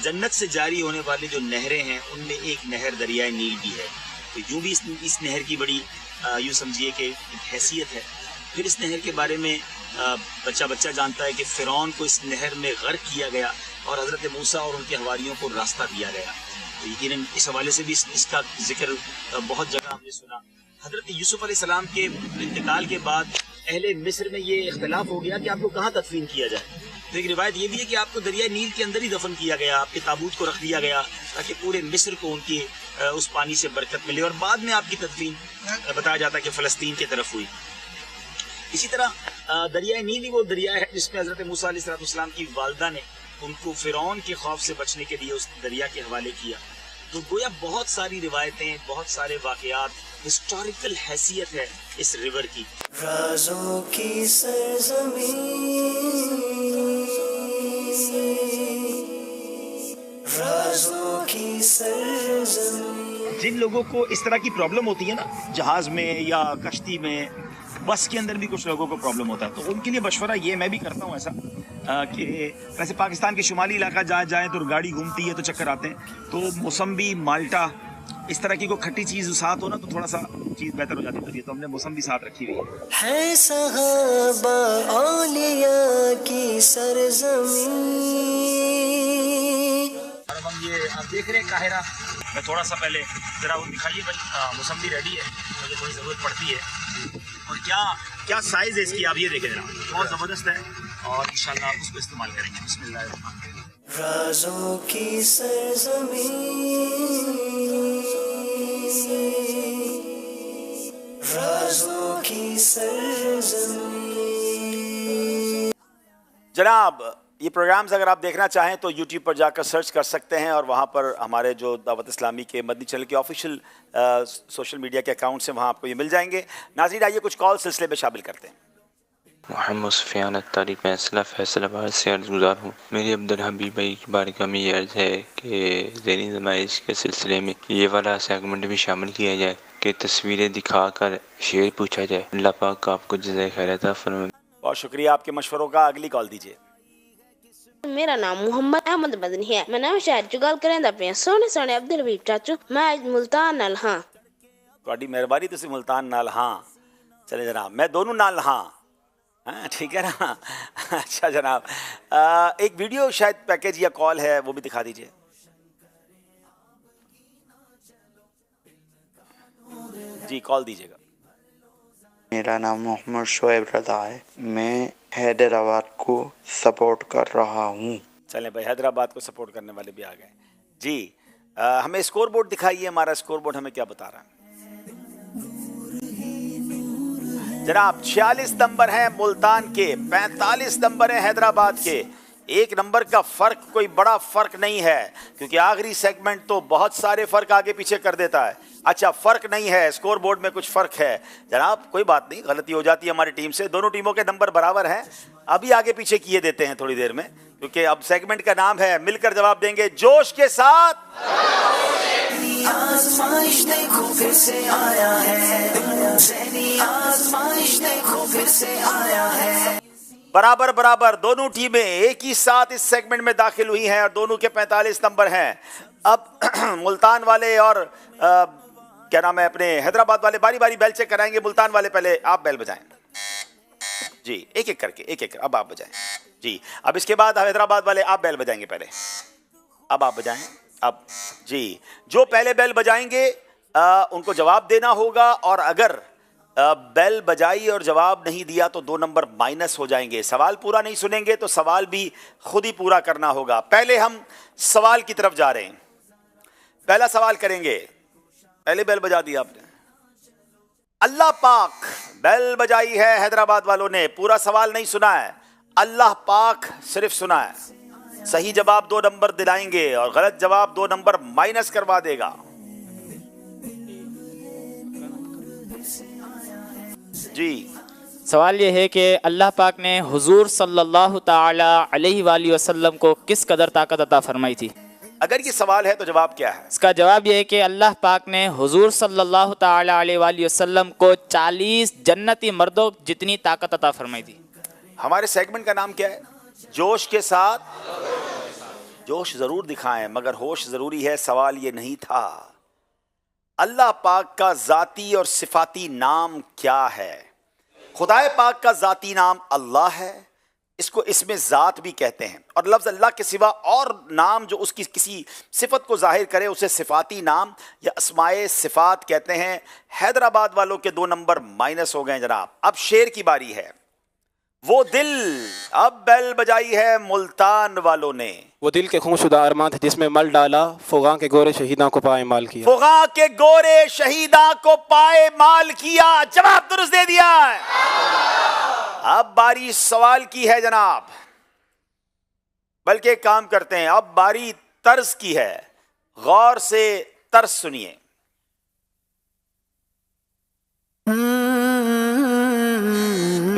جنت سے جاری ہونے والی جو نہریں ہیں ان میں ایک نہر دریائے نیل بھی ہے. تو یوں بھی اس نہر کی بڑی یوں سمجھیے کہ حیثیت ہے. پھر اس نہر کے بارے میں بچہ جانتا ہے کہ فرعون کو اس نہر میں غرق کیا گیا اور حضرت موسیٰ اور ان کے حواریوں کو راستہ دیا گیا. تو یقیناً اس حوالے سے بھی اس کا ذکر بہت جگہ ہم نے سنا. حضرت یوسف علیہ السلام کے انتقال کے بعد اہل مصر میں یہ اختلاف ہو گیا کہ آپ کو کہاں تدفین کیا جائے. تو ایک روایت یہ بھی ہے کہ آپ کو دریائے نیل کے اندر ہی دفن کیا گیا, آپ کے تابوت کو رکھ دیا گیا تاکہ پورے مصر کو ان کی اس پانی سے برکت ملے, اور بعد میں آپ کی تدفین بتایا جاتا ہے کہ فلسطین کی طرف ہوئی. اسی طرح دریائے نیل ہی وہ دریا ہے جس میں حضرت موسیٰ علیہ السلام کی والدہ نے ان کو فرعون کے خوف سے بچنے کے لیے اس دریا کے حوالے کیا. تو گویا بہت ساری روایتیں, بہت سارے واقعات, ہسٹوریکل حیثیت ہے اس ریور کی. رازوں کی سرزمین, رازوں کی سرزمین. جن لوگوں کو اس طرح کی پرابلم ہوتی ہے نا جہاز میں یا کشتی میں, बस के अंदर भी कुछ लोगों को प्रॉब्लम होता है, तो उनके लिए मशवरा ये मैं भी करता हूँ ऐसा कि वैसे पाकिस्तान के शुमाली इलाका जाए तो गाड़ी घूमती है तो चक्कर आते हैं, तो मौसम्बी, माल्टा, इस तरह की कोई खट्टी चीज़ साथ हो ना तो थोड़ा सा चीज़ बेहतर हो जाती है, तो हमने मौसम्बी साथ रखी हुई है सहाबा औलिया की सरज़मीं। हम ये आप देख रहे हैं काहिरा, मैं थोड़ा सा पहले ज़रा वो दिखाइए भाई, मौसम्बी रेडी है, मुझे थोड़ी ज़रूरत पड़ती है, और क्या साइज़ है इसकी, आप ये देखें जरा, बहुत ज़बरदस्त है, और इंशाल्लाह आप उसको इस्तेमाल करेंगे। बिस्मिल्लाह। राज़ों की सरज़मीं, राज़ों की सरज़मीं। जनाब, ये प्रोग्राम्स अगर आप देखना चाहें तो YouTube पर जाकर सर्च कर सकते हैं, और वहाँ पर हमारे जो दावत इस्लामी के मदनी चैनल के ऑफिशियल सोशल मीडिया के अकाउंट्स हैं, वहाँ आपको ये मिल जाएंगे। नाज़रीन, आइए कुछ कॉल सिलसिले में शामिल करते हैं। मोहम्मद सुफियान अत्तारी फैसला फैसलाबाद से अर्ज़ गुज़ार हूँ। मेरी अब्दुल हबीब भाई की बारगाह में ये अर्ज़ है कि ज़हनी ज़माइश के सिलसिले में ये वाला सेगमेंट भी शामिल किया जाए कि तस्वीरें दिखाकर शेर पूछा जाए। अल्लाह पाक आपको जज़ाए खैर अता फरमाए। बहुत शुक्रिया आपके मशवरों का। अगली कॉल दीजिए। मेरा नाम मोहम्मद अहमद मदनी है। मैं नवा शहर जुगाल करेंदा पे सोने सोने अब्दुल हबीब चाचू, मैं आज मुल्तान नाल हाँ। ਤੁਹਾਡੀ ਮਿਹਰਬਾਨੀ, ਤੁਸੀਂ मुल्तान नाल हाँ चले जनाब, मैं दोनों नाल हाँ, ठीक है ना। अच्छा जनाब, एक वीडियो शायद पैकेज या कॉल है, वो भी दिखा दीजिए। जी, कॉल दीजिएगा। मेरा नाम मोहम्मद शोएब रज़ा है, मैं हैदराबाद को सपोर्ट कर रहा हूँ। चलें भाई, हैदराबाद को सपोर्ट करने वाले भी आ गए जी। हमें स्कोर बोर्ड दिखाइए, हमारा स्कोर बोर्ड हमें क्या बता रहा है जनाब। 46 नंबर हैं मुल्तान के, 45 नंबर हैं हैदराबाद के। एक नंबर का फर्क कोई बड़ा फर्क नहीं है, क्योंकि आखिरी सेगमेंट तो बहुत सारे फर्क आगे पीछे कर देता है। अच्छा, फर्क नहीं है, स्कोर बोर्ड में कुछ फर्क है जनाब, कोई बात नहीं, गलती हो जाती है हमारी टीम से। दोनों टीमों के नंबर बराबर हैं, अभी आगे पीछे किए देते हैं थोड़ी देर में, क्योंकि अब सेगमेंट का नाम है मिलकर जवाब देंगे जोश के साथ। आज़माइश देखो फिर से आया है, ज़हनी आज़माइश देखो फिर से आया है। बराबर बराबर दोनों टीमें एक ही साथ इस सेगमेंट में दाखिल हुई हैं, और दोनों के 45 नंबर हैं। अब मुल्तान वाले और क्या नाम है अपने हैदराबाद वाले बारी बारी बेल चेक कराएंगे। मुल्तान वाले पहले आप बेल बजाएं जी, एक एक करके, एक एक, अब आप बजाएं जी। अब इसके बाद हैदराबाद वाले आप बेल बजाएंगे पहले, अब आप बजाएं अब जी। जो पहले बेल बजाएंगे उनको जवाब देना होगा, और अगर बेल बजाई और जवाब नहीं दिया तो 2 नंबर माइनस हो जाएंगे। सवाल पूरा नहीं सुनेंगे तो सवाल भी खुद ही पूरा करना होगा। पहले हम सवाल की तरफ जा रहे हैं, पहला सवाल करेंगे। पहले बेल बजा दी आपने, अल्लाह पाक, बेल बजाई है हैदराबाद वालों ने, पूरा सवाल नहीं सुना है, अल्लाह पाक सिर्फ सुना है। सही जवाब 2 नंबर दिलाएंगे और गलत जवाब 2 नंबर माइनस करवा देगा जी। सवाल ये है कि अल्लाह पाक ने हुजूर सल्लल्लाहु ताला अलैहि वसल्लम को किस कदर ताकत अता फरमाई थी। अगर ये सवाल है तो जवाब क्या है? इसका जवाब ये है कि अल्लाह पाक ने हुजूर सल्लल्लाहु ताला अलैहि वसल्लम को 40 जन्नती मर्दों जितनी ताकत अता फरमाई थी। हमारे सेगमेंट का नाम क्या है? जोश के साथ। जोश जरूर दिखाएं मगर होश जरूरी है। सवाल ये नहीं था। अल्लाह पाक का जाती और सिफाती नाम क्या है? खुदाए पाक का जाती नाम अल्लाह है, इसको इसमें ज़ात भी कहते हैं, और लफ्ज़ अल्लाह के सिवा और नाम जो उसकी किसी सिफत को जाहिर करे उसे सिफाती नाम या अस्माए सिफात कहते हैं। हैदराबाद वालों के 2 नंबर माइनस हो गए जनाब। अब शेर की बारी है। वो दिल, अब बेल बजाई है मुल्तान वालों ने। वो दिल के खूनशुदा अरमान थे जिसमें मल डाला, फुगा के गोरे शहीदा को पाए माल किया। फुगा के गोरे शहीदा को पाए माल किया। जवाब दुरुस्त दे दिया है। अब बारी सवाल की है जनाब, बल्कि काम करते हैं, अब बारी तर्ज की है। गौर से तर्ज सुनिए।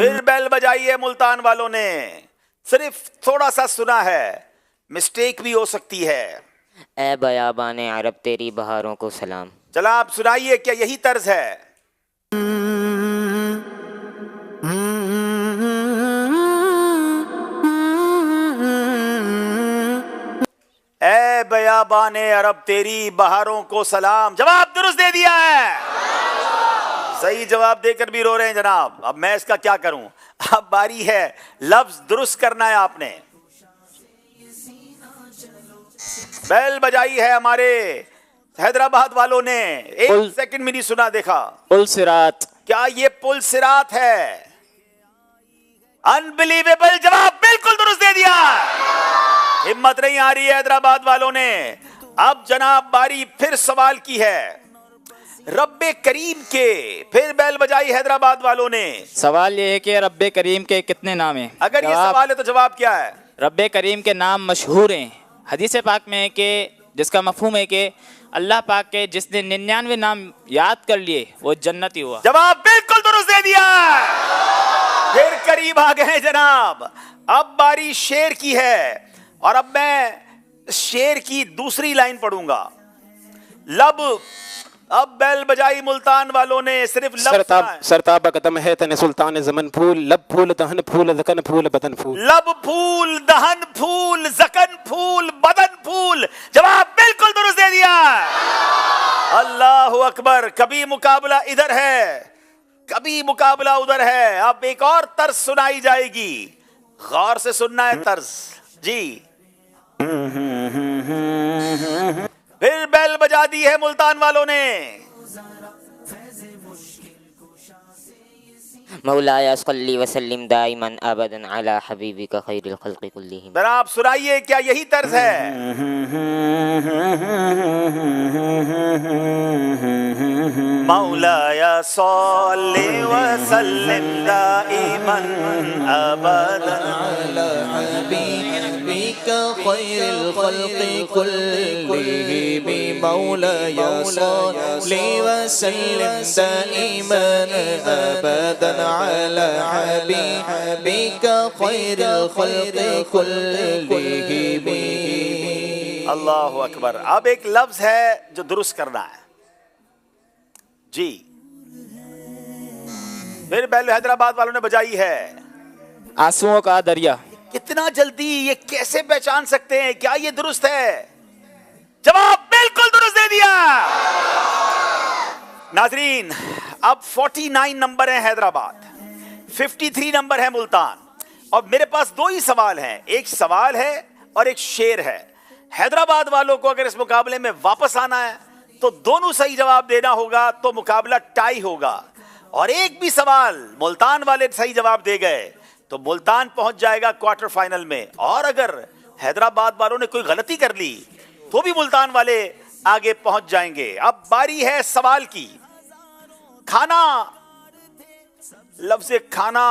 फिर बेल बजाई है मुल्तान वालों ने। सिर्फ थोड़ा सा सुना है, मिस्टेक भी हो सकती है। ए बयाबाने अरब तेरी बहारों को सलाम। चला आप सुनाइए, क्या यही तर्ज है? बयाबाने अरब तेरी बहारों को सलाम। जवाब दुरुस्त दे दिया है, सही जवाब देकर भी रो रहे हैं जनाब। अब मैं इसका क्या करूं? अब बारी है लफ्ज दुरुस्त करना है आपने। बेल बजाई है हमारे हैदराबाद वालों ने, एक सेकंड में नहीं सुना देखा। पुल सिरात। क्या ये पुल सिरात है? अनबिलीवेबल, जवाब बिल्कुल दुरुस्त दे दिया। हिम्मत नहीं आ रही है हैदराबाद वालों ने। अब जनाब बारी फिर सवाल की है रब्बे करीम के। फिर बैल बजाई हैदराबाद वालों ने। सवाल ये है कि रब्बे करीम के कितने नाम हैं? अगर ये सवाल है तो जवाब क्या है? रब्बे करीम के नाम मशहूर हैं। हदीस पाक में है कि जिसका मफहूम है कि अल्लाह पाक के जिसने 99 नाम याद कर लिए वो जन्नती हुआ। जवाब बिल्कुल दुरुस्त दे दिया। फिर करीब आ गए जनाब। अब बारी शेर की है और अब मैं शेर की दूसरी लाइन पढ़ूंगा। लब, अब बैल बजाई मुल्तान वालों ने सिर्फ सरताब कदम है तने सुल्तान जमन फूल, लब फूल दहन फूल जकन फूल बदन फूल। लब फूल दहन फूल जकन फूल बदन फूल। जवाब बिल्कुल दुरुस्त दे दिया। अल्लाह अकबर। कभी मुकाबला इधर है, कभी मुकाबला उधर है। अब एक और तर्ज सुनाई जाएगी, गौर से सुनना है तर्ज जी। फिर बेल बजा दी है मुल्तान वालों ने। मौलाया सल्ली वसल्लिम दाइमन अबदन अला हबीबिका खैरिल खल्क़ि कुल्लिहिम। जरा आप सुनाइए, क्या यही तर्ज है? मौलाया सल्ली वसल्लिम दाइमन अबदन अला हबीबिका खैरिल खल्क़ि कुल्लिहिम। मौलाया सल्ली वसल्लिम दाइमन अबदन अला हबीबिका खैरिल खल्क़ि कुल्लिहिम। अल्लाहु अकबर। अब एक लफ्ज है जो दुरुस्त करना है जी। फिर बैल हैदराबाद वालों ने बजाई है आंसुओं का दरिया। कितना जल्दी, ये कैसे पहचान सकते हैं? क्या ये दुरुस्त है? जवाब बिल्कुल दुरुस्त दे दिया। नाजरीन, अब 49 नंबर है हैदराबाद, 53 नंबर है मुल्तान और मेरे पास दो ही सवाल हैं। एक सवाल है और एक शेर है। हैदराबाद वालों को अगर इस मुकाबले में वापस आना है तो दोनों सही जवाब देना होगा, तो मुकाबला टाई होगा। और एक भी सवाल मुल्तान वाले सही जवाब दे गए तो मुल्तान पहुंच जाएगा क्वार्टर फाइनल में। और अगर हैदराबाद वालों ने कोई गलती कर ली तो भी मुल्तान वाले आगे पहुंच जाएंगे। अब बारी है सवाल की। खाना, लफ्ज़ खाना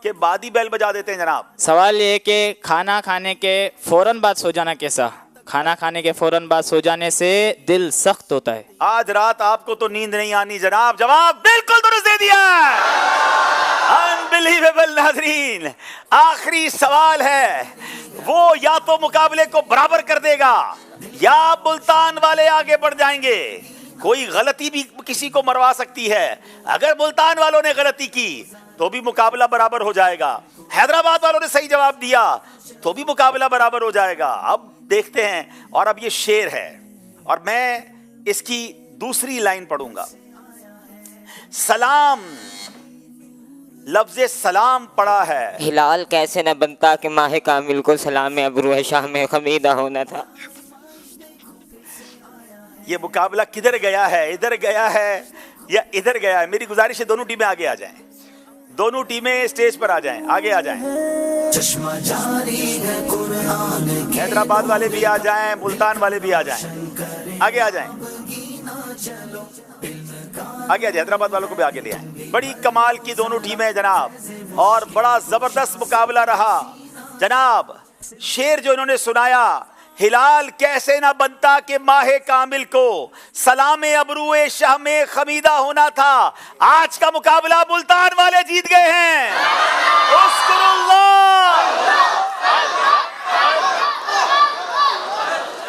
के बाद ही बैल बजा देते हैं जनाब। सवाल ये कि खाना खाने के फौरन बाद सो जाना कैसा? खाना खाने के फौरन बाद सो जाने से दिल सख्त होता है। आज रात आपको तो नींद नहीं आनी जनाब। जवाब बिल्कुल दुरुस्त दे दिया। अनबिलीवेबल। नाज़रीन, आखिरी सवाल है, वो या तो मुकाबले को बराबर कर देगा या मुल्तान वाले आगे बढ़ जाएंगे। कोई गलती भी किसी को मरवा सकती है। अगर मुल्तान वालों ने गलती की तो भी मुकाबला बराबर हो जाएगा। हैदराबाद वालों ने सही जवाब दिया तो भी मुकाबला बराबर हो जाएगा। अब देखते हैं। और अब ये शेर है और मैं इसकी दूसरी लाइन पढ़ूंगा। सलाम, लफ्ज़े सलाम पड़ा है। हिलाल कैसे न बनता कि माह कामिल को सलाम अबरू शाह में खमीदा होना था। ये मुकाबला किधर गया है? इधर गया है या इधर गया है? मेरी गुजारिश है दोनों टीमें आगे आ जाएं। दोनों टीमें स्टेज पर आ जाएं, आगे आ जाएं। हैदराबाद वाले भी आ जाएं, मुल्तान वाले भी आ जाएं, आगे आ जाएं। आगे आ जाए, हैदराबाद वालों को भी आगे ले आए। बड़ी कमाल की दोनों टीमें जनाब और बड़ा जबरदस्त मुकाबला रहा जनाब। शेर जो इन्होंने सुनाया, हिलाल कैसे ना बनता कि माहे कामिल को सलामे अबरूए शाह में खमीदा होना था। आज का मुकाबला मुल्तान वाले जीत गए हैं।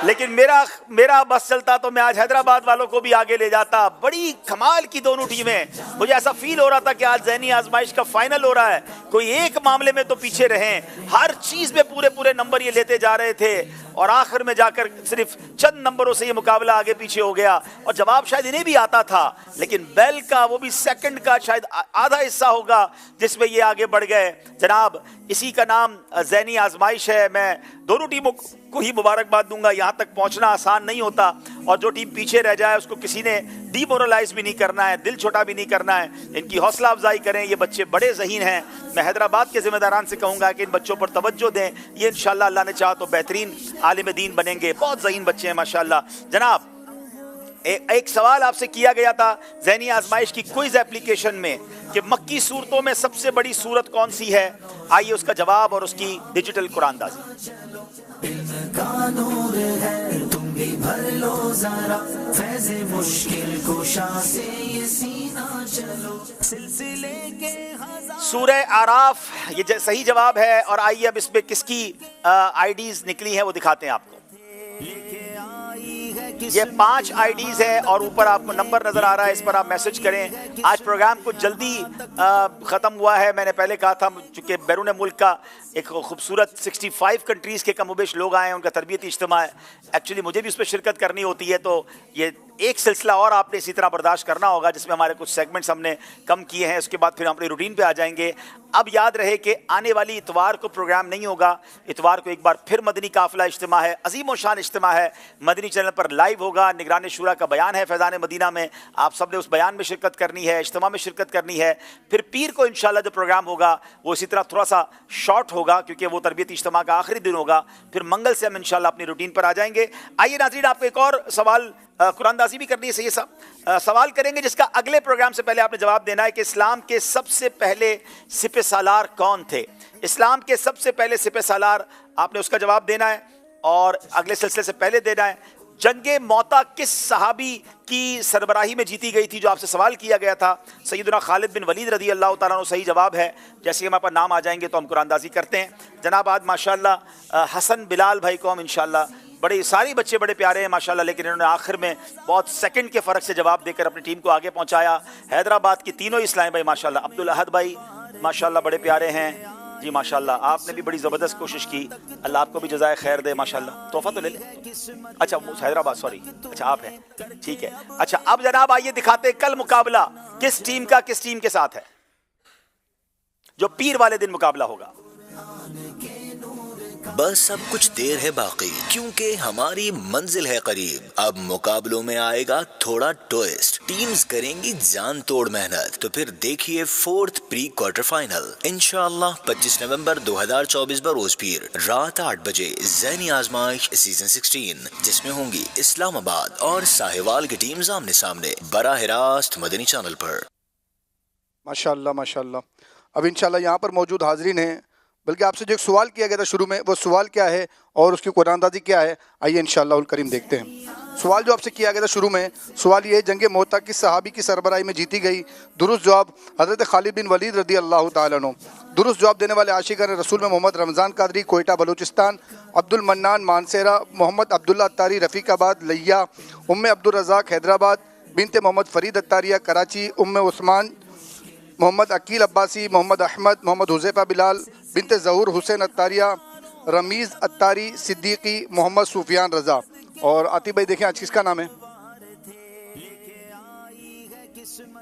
लेकिन मेरा बस चलता तो मैं आज हैदराबाद वालों को भी आगे ले जाता। बड़ी कमाल की दोनों टीमें। मुझे ऐसा फील हो रहा था कि आज ज़हनी आजमाइश का फाइनल हो रहा है। कोई एक मामले में तो पीछे रहे, हर चीज में पूरे नंबर ये लेते जा रहे थे। और आखिर में जाकर सिर्फ चंद नंबरों से ये मुकाबला आगे पीछे हो गया। और जवाब शायद इन्हें भी आता था, लेकिन बेल का वो भी सेकंड का शायद आधा हिस्सा होगा जिसमें ये आगे बढ़ गए। जनाब इसी का नाम ज़हनी आजमाइश है। मैं दोनों टीमों को ही मुबारकबाद दूंगा, यहाँ तक पहुँचना आसान नहीं होता और जो टीम पीछे रह जाए उसको किसी ने डीमोरलाइज भी नहीं करना है, दिल छोटा भी नहीं करना है। इनकी हौसला अफजाई करें, ये बच्चे बड़े ज़हीन हैं। मैं हैदराबाद के ज़िम्मेदारान से कहूँगा कि इन बच्चों पर तवज्जो दें, ये इंशाअल्लाह अल्लाह ने चाहा तो बेहतरीन आलिम दीन बनेंगे। बहुत ज़हीन बच्चे हैं माशाअल्लाह। जनाब एक सवाल आपसे किया गया था ज़हनी आजमाइश की क्विज एप्लीकेशन में कि मक्की सूरतों में सबसे बड़ी सूरत कौन सी है। आइए उसका जवाब और उसकी डिजिटल कुरानदाजी। तुम भी भर लो जरा फैज़े मुश्किल कुशा से ये सीना चलो सिलसिले के सूरह आराफ ये सही जवाब है। और आइए अब इसमें किसकी आईडीज निकली हैं वो दिखाते हैं आपको। ये 5 आईडीज है और ऊपर आपको नंबर नजर आ रहा है, इस पर आप मैसेज करें। आज प्रोग्राम कुछ जल्दी ख़त्म हुआ है। मैंने पहले कहा था चूँकि बैरून मुल्क का एक खूबसूरत 65 कंट्रीज़ के कमोबेश लोग आए हैं, उनका तरबियती इज्तिमा है। एक्चुअली मुझे भी उस पर शिरकत करनी होती है, तो ये एक सिलसिला और आपने इसी तरह बर्दाश्त करना होगा जिसमें हमारे कुछ सेगमेंट्स हमने कम किए हैं। उसके बाद फिर हम अपनी रूटीन पे आ जाएंगे। अब याद रहे कि आने वाली इतवार को प्रोग्राम नहीं होगा। इतवार को एक बार फिर मदनी काफिला इज्तिमा है, अजीम व शान इज्तिमा है, मदनी चैनल पर लाइव होगा। निगरान शुरा का बयान है फैज़ान मदीना में, आप सब ने उस बयान में शिरकत करनी है, इज्तिमा में शिरकत करनी है। फिर पीर को इंशाअल्लाह जो प्रोग्राम होगा वो इसी तरह थोड़ा सा शॉर्ट होगा क्योंकि वो तरबियती इज्तिमा का आखिरी दिन होगा। फिर मंगल से हम इंशाअल्लाह अपनी रूटीन पर आ जाएंगे। आइए नाज़रीन, आपको एक और सवाल कुरानदाजी भी करनी है, सही साहब सवाल करेंगे जिसका अगले प्रोग्राम से पहले आपने जवाब देना है कि इस्लाम के सबसे पहले सिपह सालार कौन थे। इस्लाम के सबसे पहले सिपह सालार आपने उसका जवाब देना है और अगले सिलसिले से पहले देना है। जंगे मौता किस सहाबी की सरबराही में जीती गई थी जो आपसे सवाल किया गया था। सैयदना खालिद बिन वलीद रदी अल्लाह तआला अन्हु सही जवाब है। जैसे हमारे पास नाम आ जाएंगे तो हम कुरानदाजी करते हैं। जनाब आज माशाअल्लाह हसन बिलाल भाई को हम इंशाअल्लाह बड़े सारी बच्चे बड़े प्यारे हैं माशाल्लाह, लेकिन इन्होंने आखिर में बहुत सेकंड के फ़र्क से जवाब देकर अपनी टीम को आगे पहुंचाया। हैदराबाद की तीनों इस्लाम भाई माशाल्लाह, अब्दुल अहद भाई माशाल्लाह बड़े प्यारे हैं जी माशाल्लाह। आपने भी बड़ी ज़बरदस्त कोशिश की, अल्लाह आपको भी जज़ाए खैर दे माशाल्लाह। तोहफ़ा तो ले ले। अच्छा हैदराबाद, सॉरी, अच्छा आप हैं, ठीक है। अच्छा अब जनाब आइए दिखाते कल मुकाबला किस टीम का किस टीम के साथ है जो पीर वाले दिन मुकाबला होगा। बस अब कुछ देर है बाकी क्योंकि हमारी मंजिल है करीब। अब मुकाबलों में आएगा थोड़ा ट्विस्ट, टीम्स करेंगी जान तोड़ मेहनत। तो फिर देखिए 4th प्री क्वार्टर फाइनल इंशाअल्लाह 25 नवंबर 2024 बरोज पीर रात 8 बजे ज़हनी आजमाइश सीजन 16 जिसमें होंगी इस्लामाबाद और साहिवाल की टीम्स आमने सामने बराह रास्त मदनी चैनल पर। माशाअल्लाह माशाअल्लाह। अब इंशाअल्लाह यहाँ पर मौजूद हाजरीन हैं, बल्कि आपसे जो एक सवाल किया गया था शुरू में, वो सवाल क्या है और उसकी कुरानदाजी क्या है, आइए इंशाअल्लाह उल करीम देखते हैं। सवाल जो आपसे किया गया था शुरू में, सवाल ये है जंग मोता किस सहाबी की सरबराही में जीती गई। दुरुस्त जवाब हज़रत खालिद बिन वलीद रदी अल्लाह तआला अन्हु। दुरुस्त जवाब देने वाले आशिकान रसूल में मोहम्मद रमज़ान कादरी कोयटा बलूचिस्तान, अब्दुल मन्नान मानसेरा, मोहम्मद अब्दुल्ला अत्तारी रफ़ीकाबाद लिया, उम्मे अब्दुल रज़ाक हैदराबाद, बिनते मोहम्मद फ़रीद अत्तारिया कराची, उम्मे उस्मान मोहम्मद अकील अब्बासी, मोहम्मद अहमद, मोहम्मद हुज़ैफ़ा बिलाल, बिनते ज़हूर हुसैन अत्तारिया, रमीज़ अत्तारी सिद्दीकी, मोहम्मद सुफियान रज़ा। और आतिफ भाई देखें आज किसका नाम है।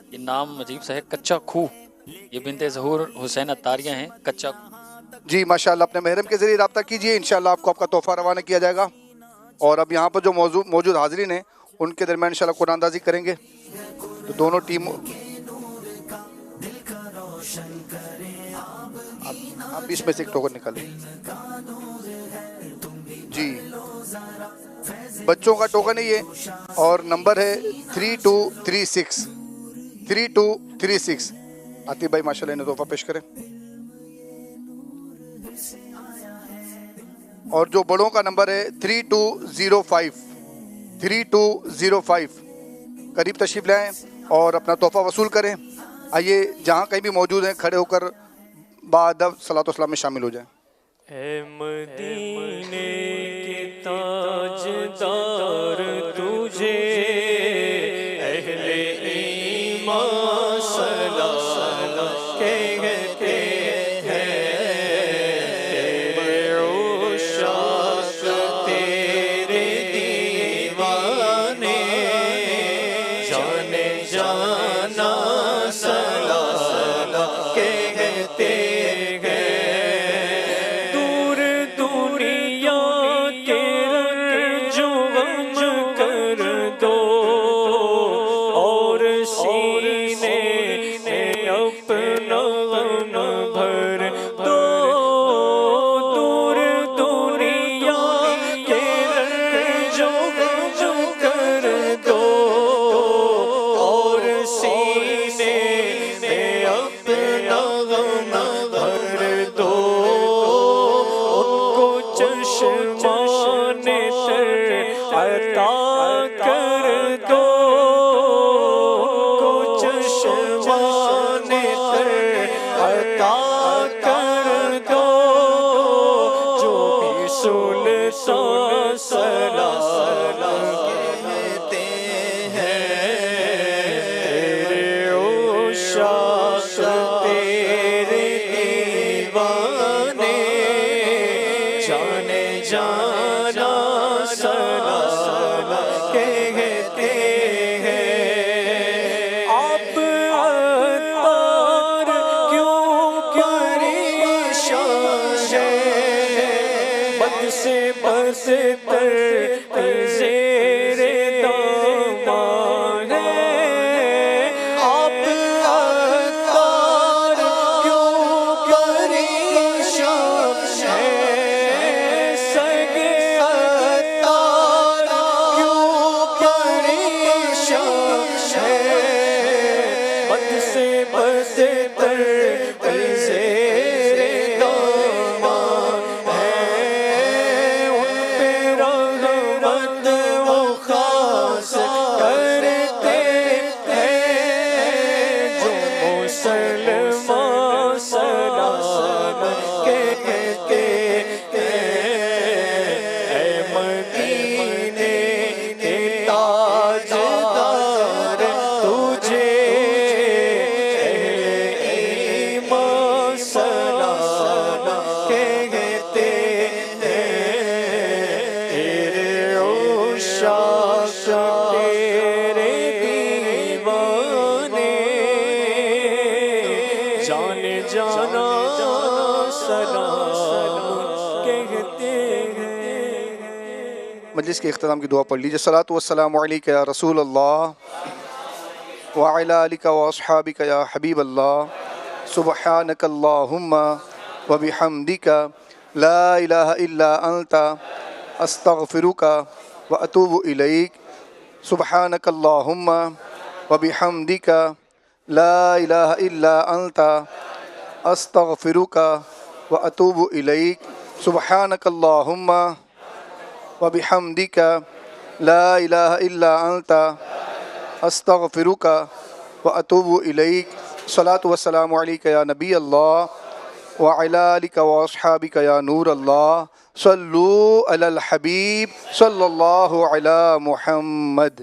ये नाम अजीब सा है, कच्चा खूह। ये बिनते ज़हूर हुसैन अत्तारिया हैं, कच्चा जी माशाल्लाह। अपने महरम के ज़रिए रब्ता कीजिए, इंशाल्लाह आपको आपका तोहफ़ा रवाना किया जाएगा। और अब यहाँ पर जो मौजूद हाज़रीन हैं उनके दरमियान इंशाल्लाह कुरानदाजी करेंगे। तो दोनों टीम आप इसमें से एक टोकन निकालें जी। बच्चों का टोकन है ये और नंबर है 3236 3236। आतिफ भाई माशाल्लाह इन्हें तोहफा पेश करें। और जो बड़ों का नंबर है 3205 3205। करीब तशरीफ लाएं और अपना तोहफा वसूल करें। आइए जहाँ कहीं भी मौजूद हैं खड़े होकर बाअदब सलातो सलाम में शामिल हो जाएं। ऐ मदीने के ताजदार तुझे अहले ईमान सलाम कहते हैं। उशाक بستر زیر دامان ہے آپ عطار کیوں پریشان ہے سگ عطار کیوں پریشان ہے بد سے بدتر زیر دامان ہے ان پہ رحمت وہ خاص کرتے ہیں جو مسلمان سلام کہتے اے مدینے کے تاجدار تجھے ایمان سلام کہتے تیرے عشاق تیرے دیوانے جانے جانا سلام کہتے ہیں. مجلس کے اختتام کی دعا پڑھ لیجیے. الصلاۃ والسلام علیک یا رسول اللہ وعلی آلک واصحابک یا حبیب اللہ سبحانک اللہم وبحمدک لا الہ الا انت استغفرک واتوب الیک. سبحانک اللہم وبحمدک لا الہ الا انت استغفرک واتوب الیک. سبحانک اللہم وبحمدک لا الہ الا انت استغفرک واتوب الیک. صلاۃ والسلام علیک یا نبی اللہ وعلی آلک واصحابک یا نور اللہ. صلو علی الحبیب صلی اللہ علی محمد.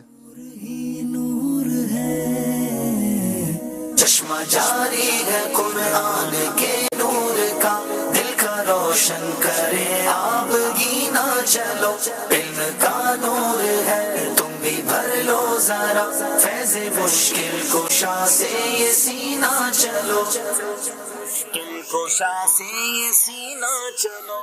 چشمہ جاری ہے قرآن کے نور کا دل کا روشن کرے آبگی نہ چلو علم کا نور ہے تم بھی بھر لو ذرا فیض مشکل کشا سے یہ سینہ چلو مشکل کشا سے یہ سینہ چلو.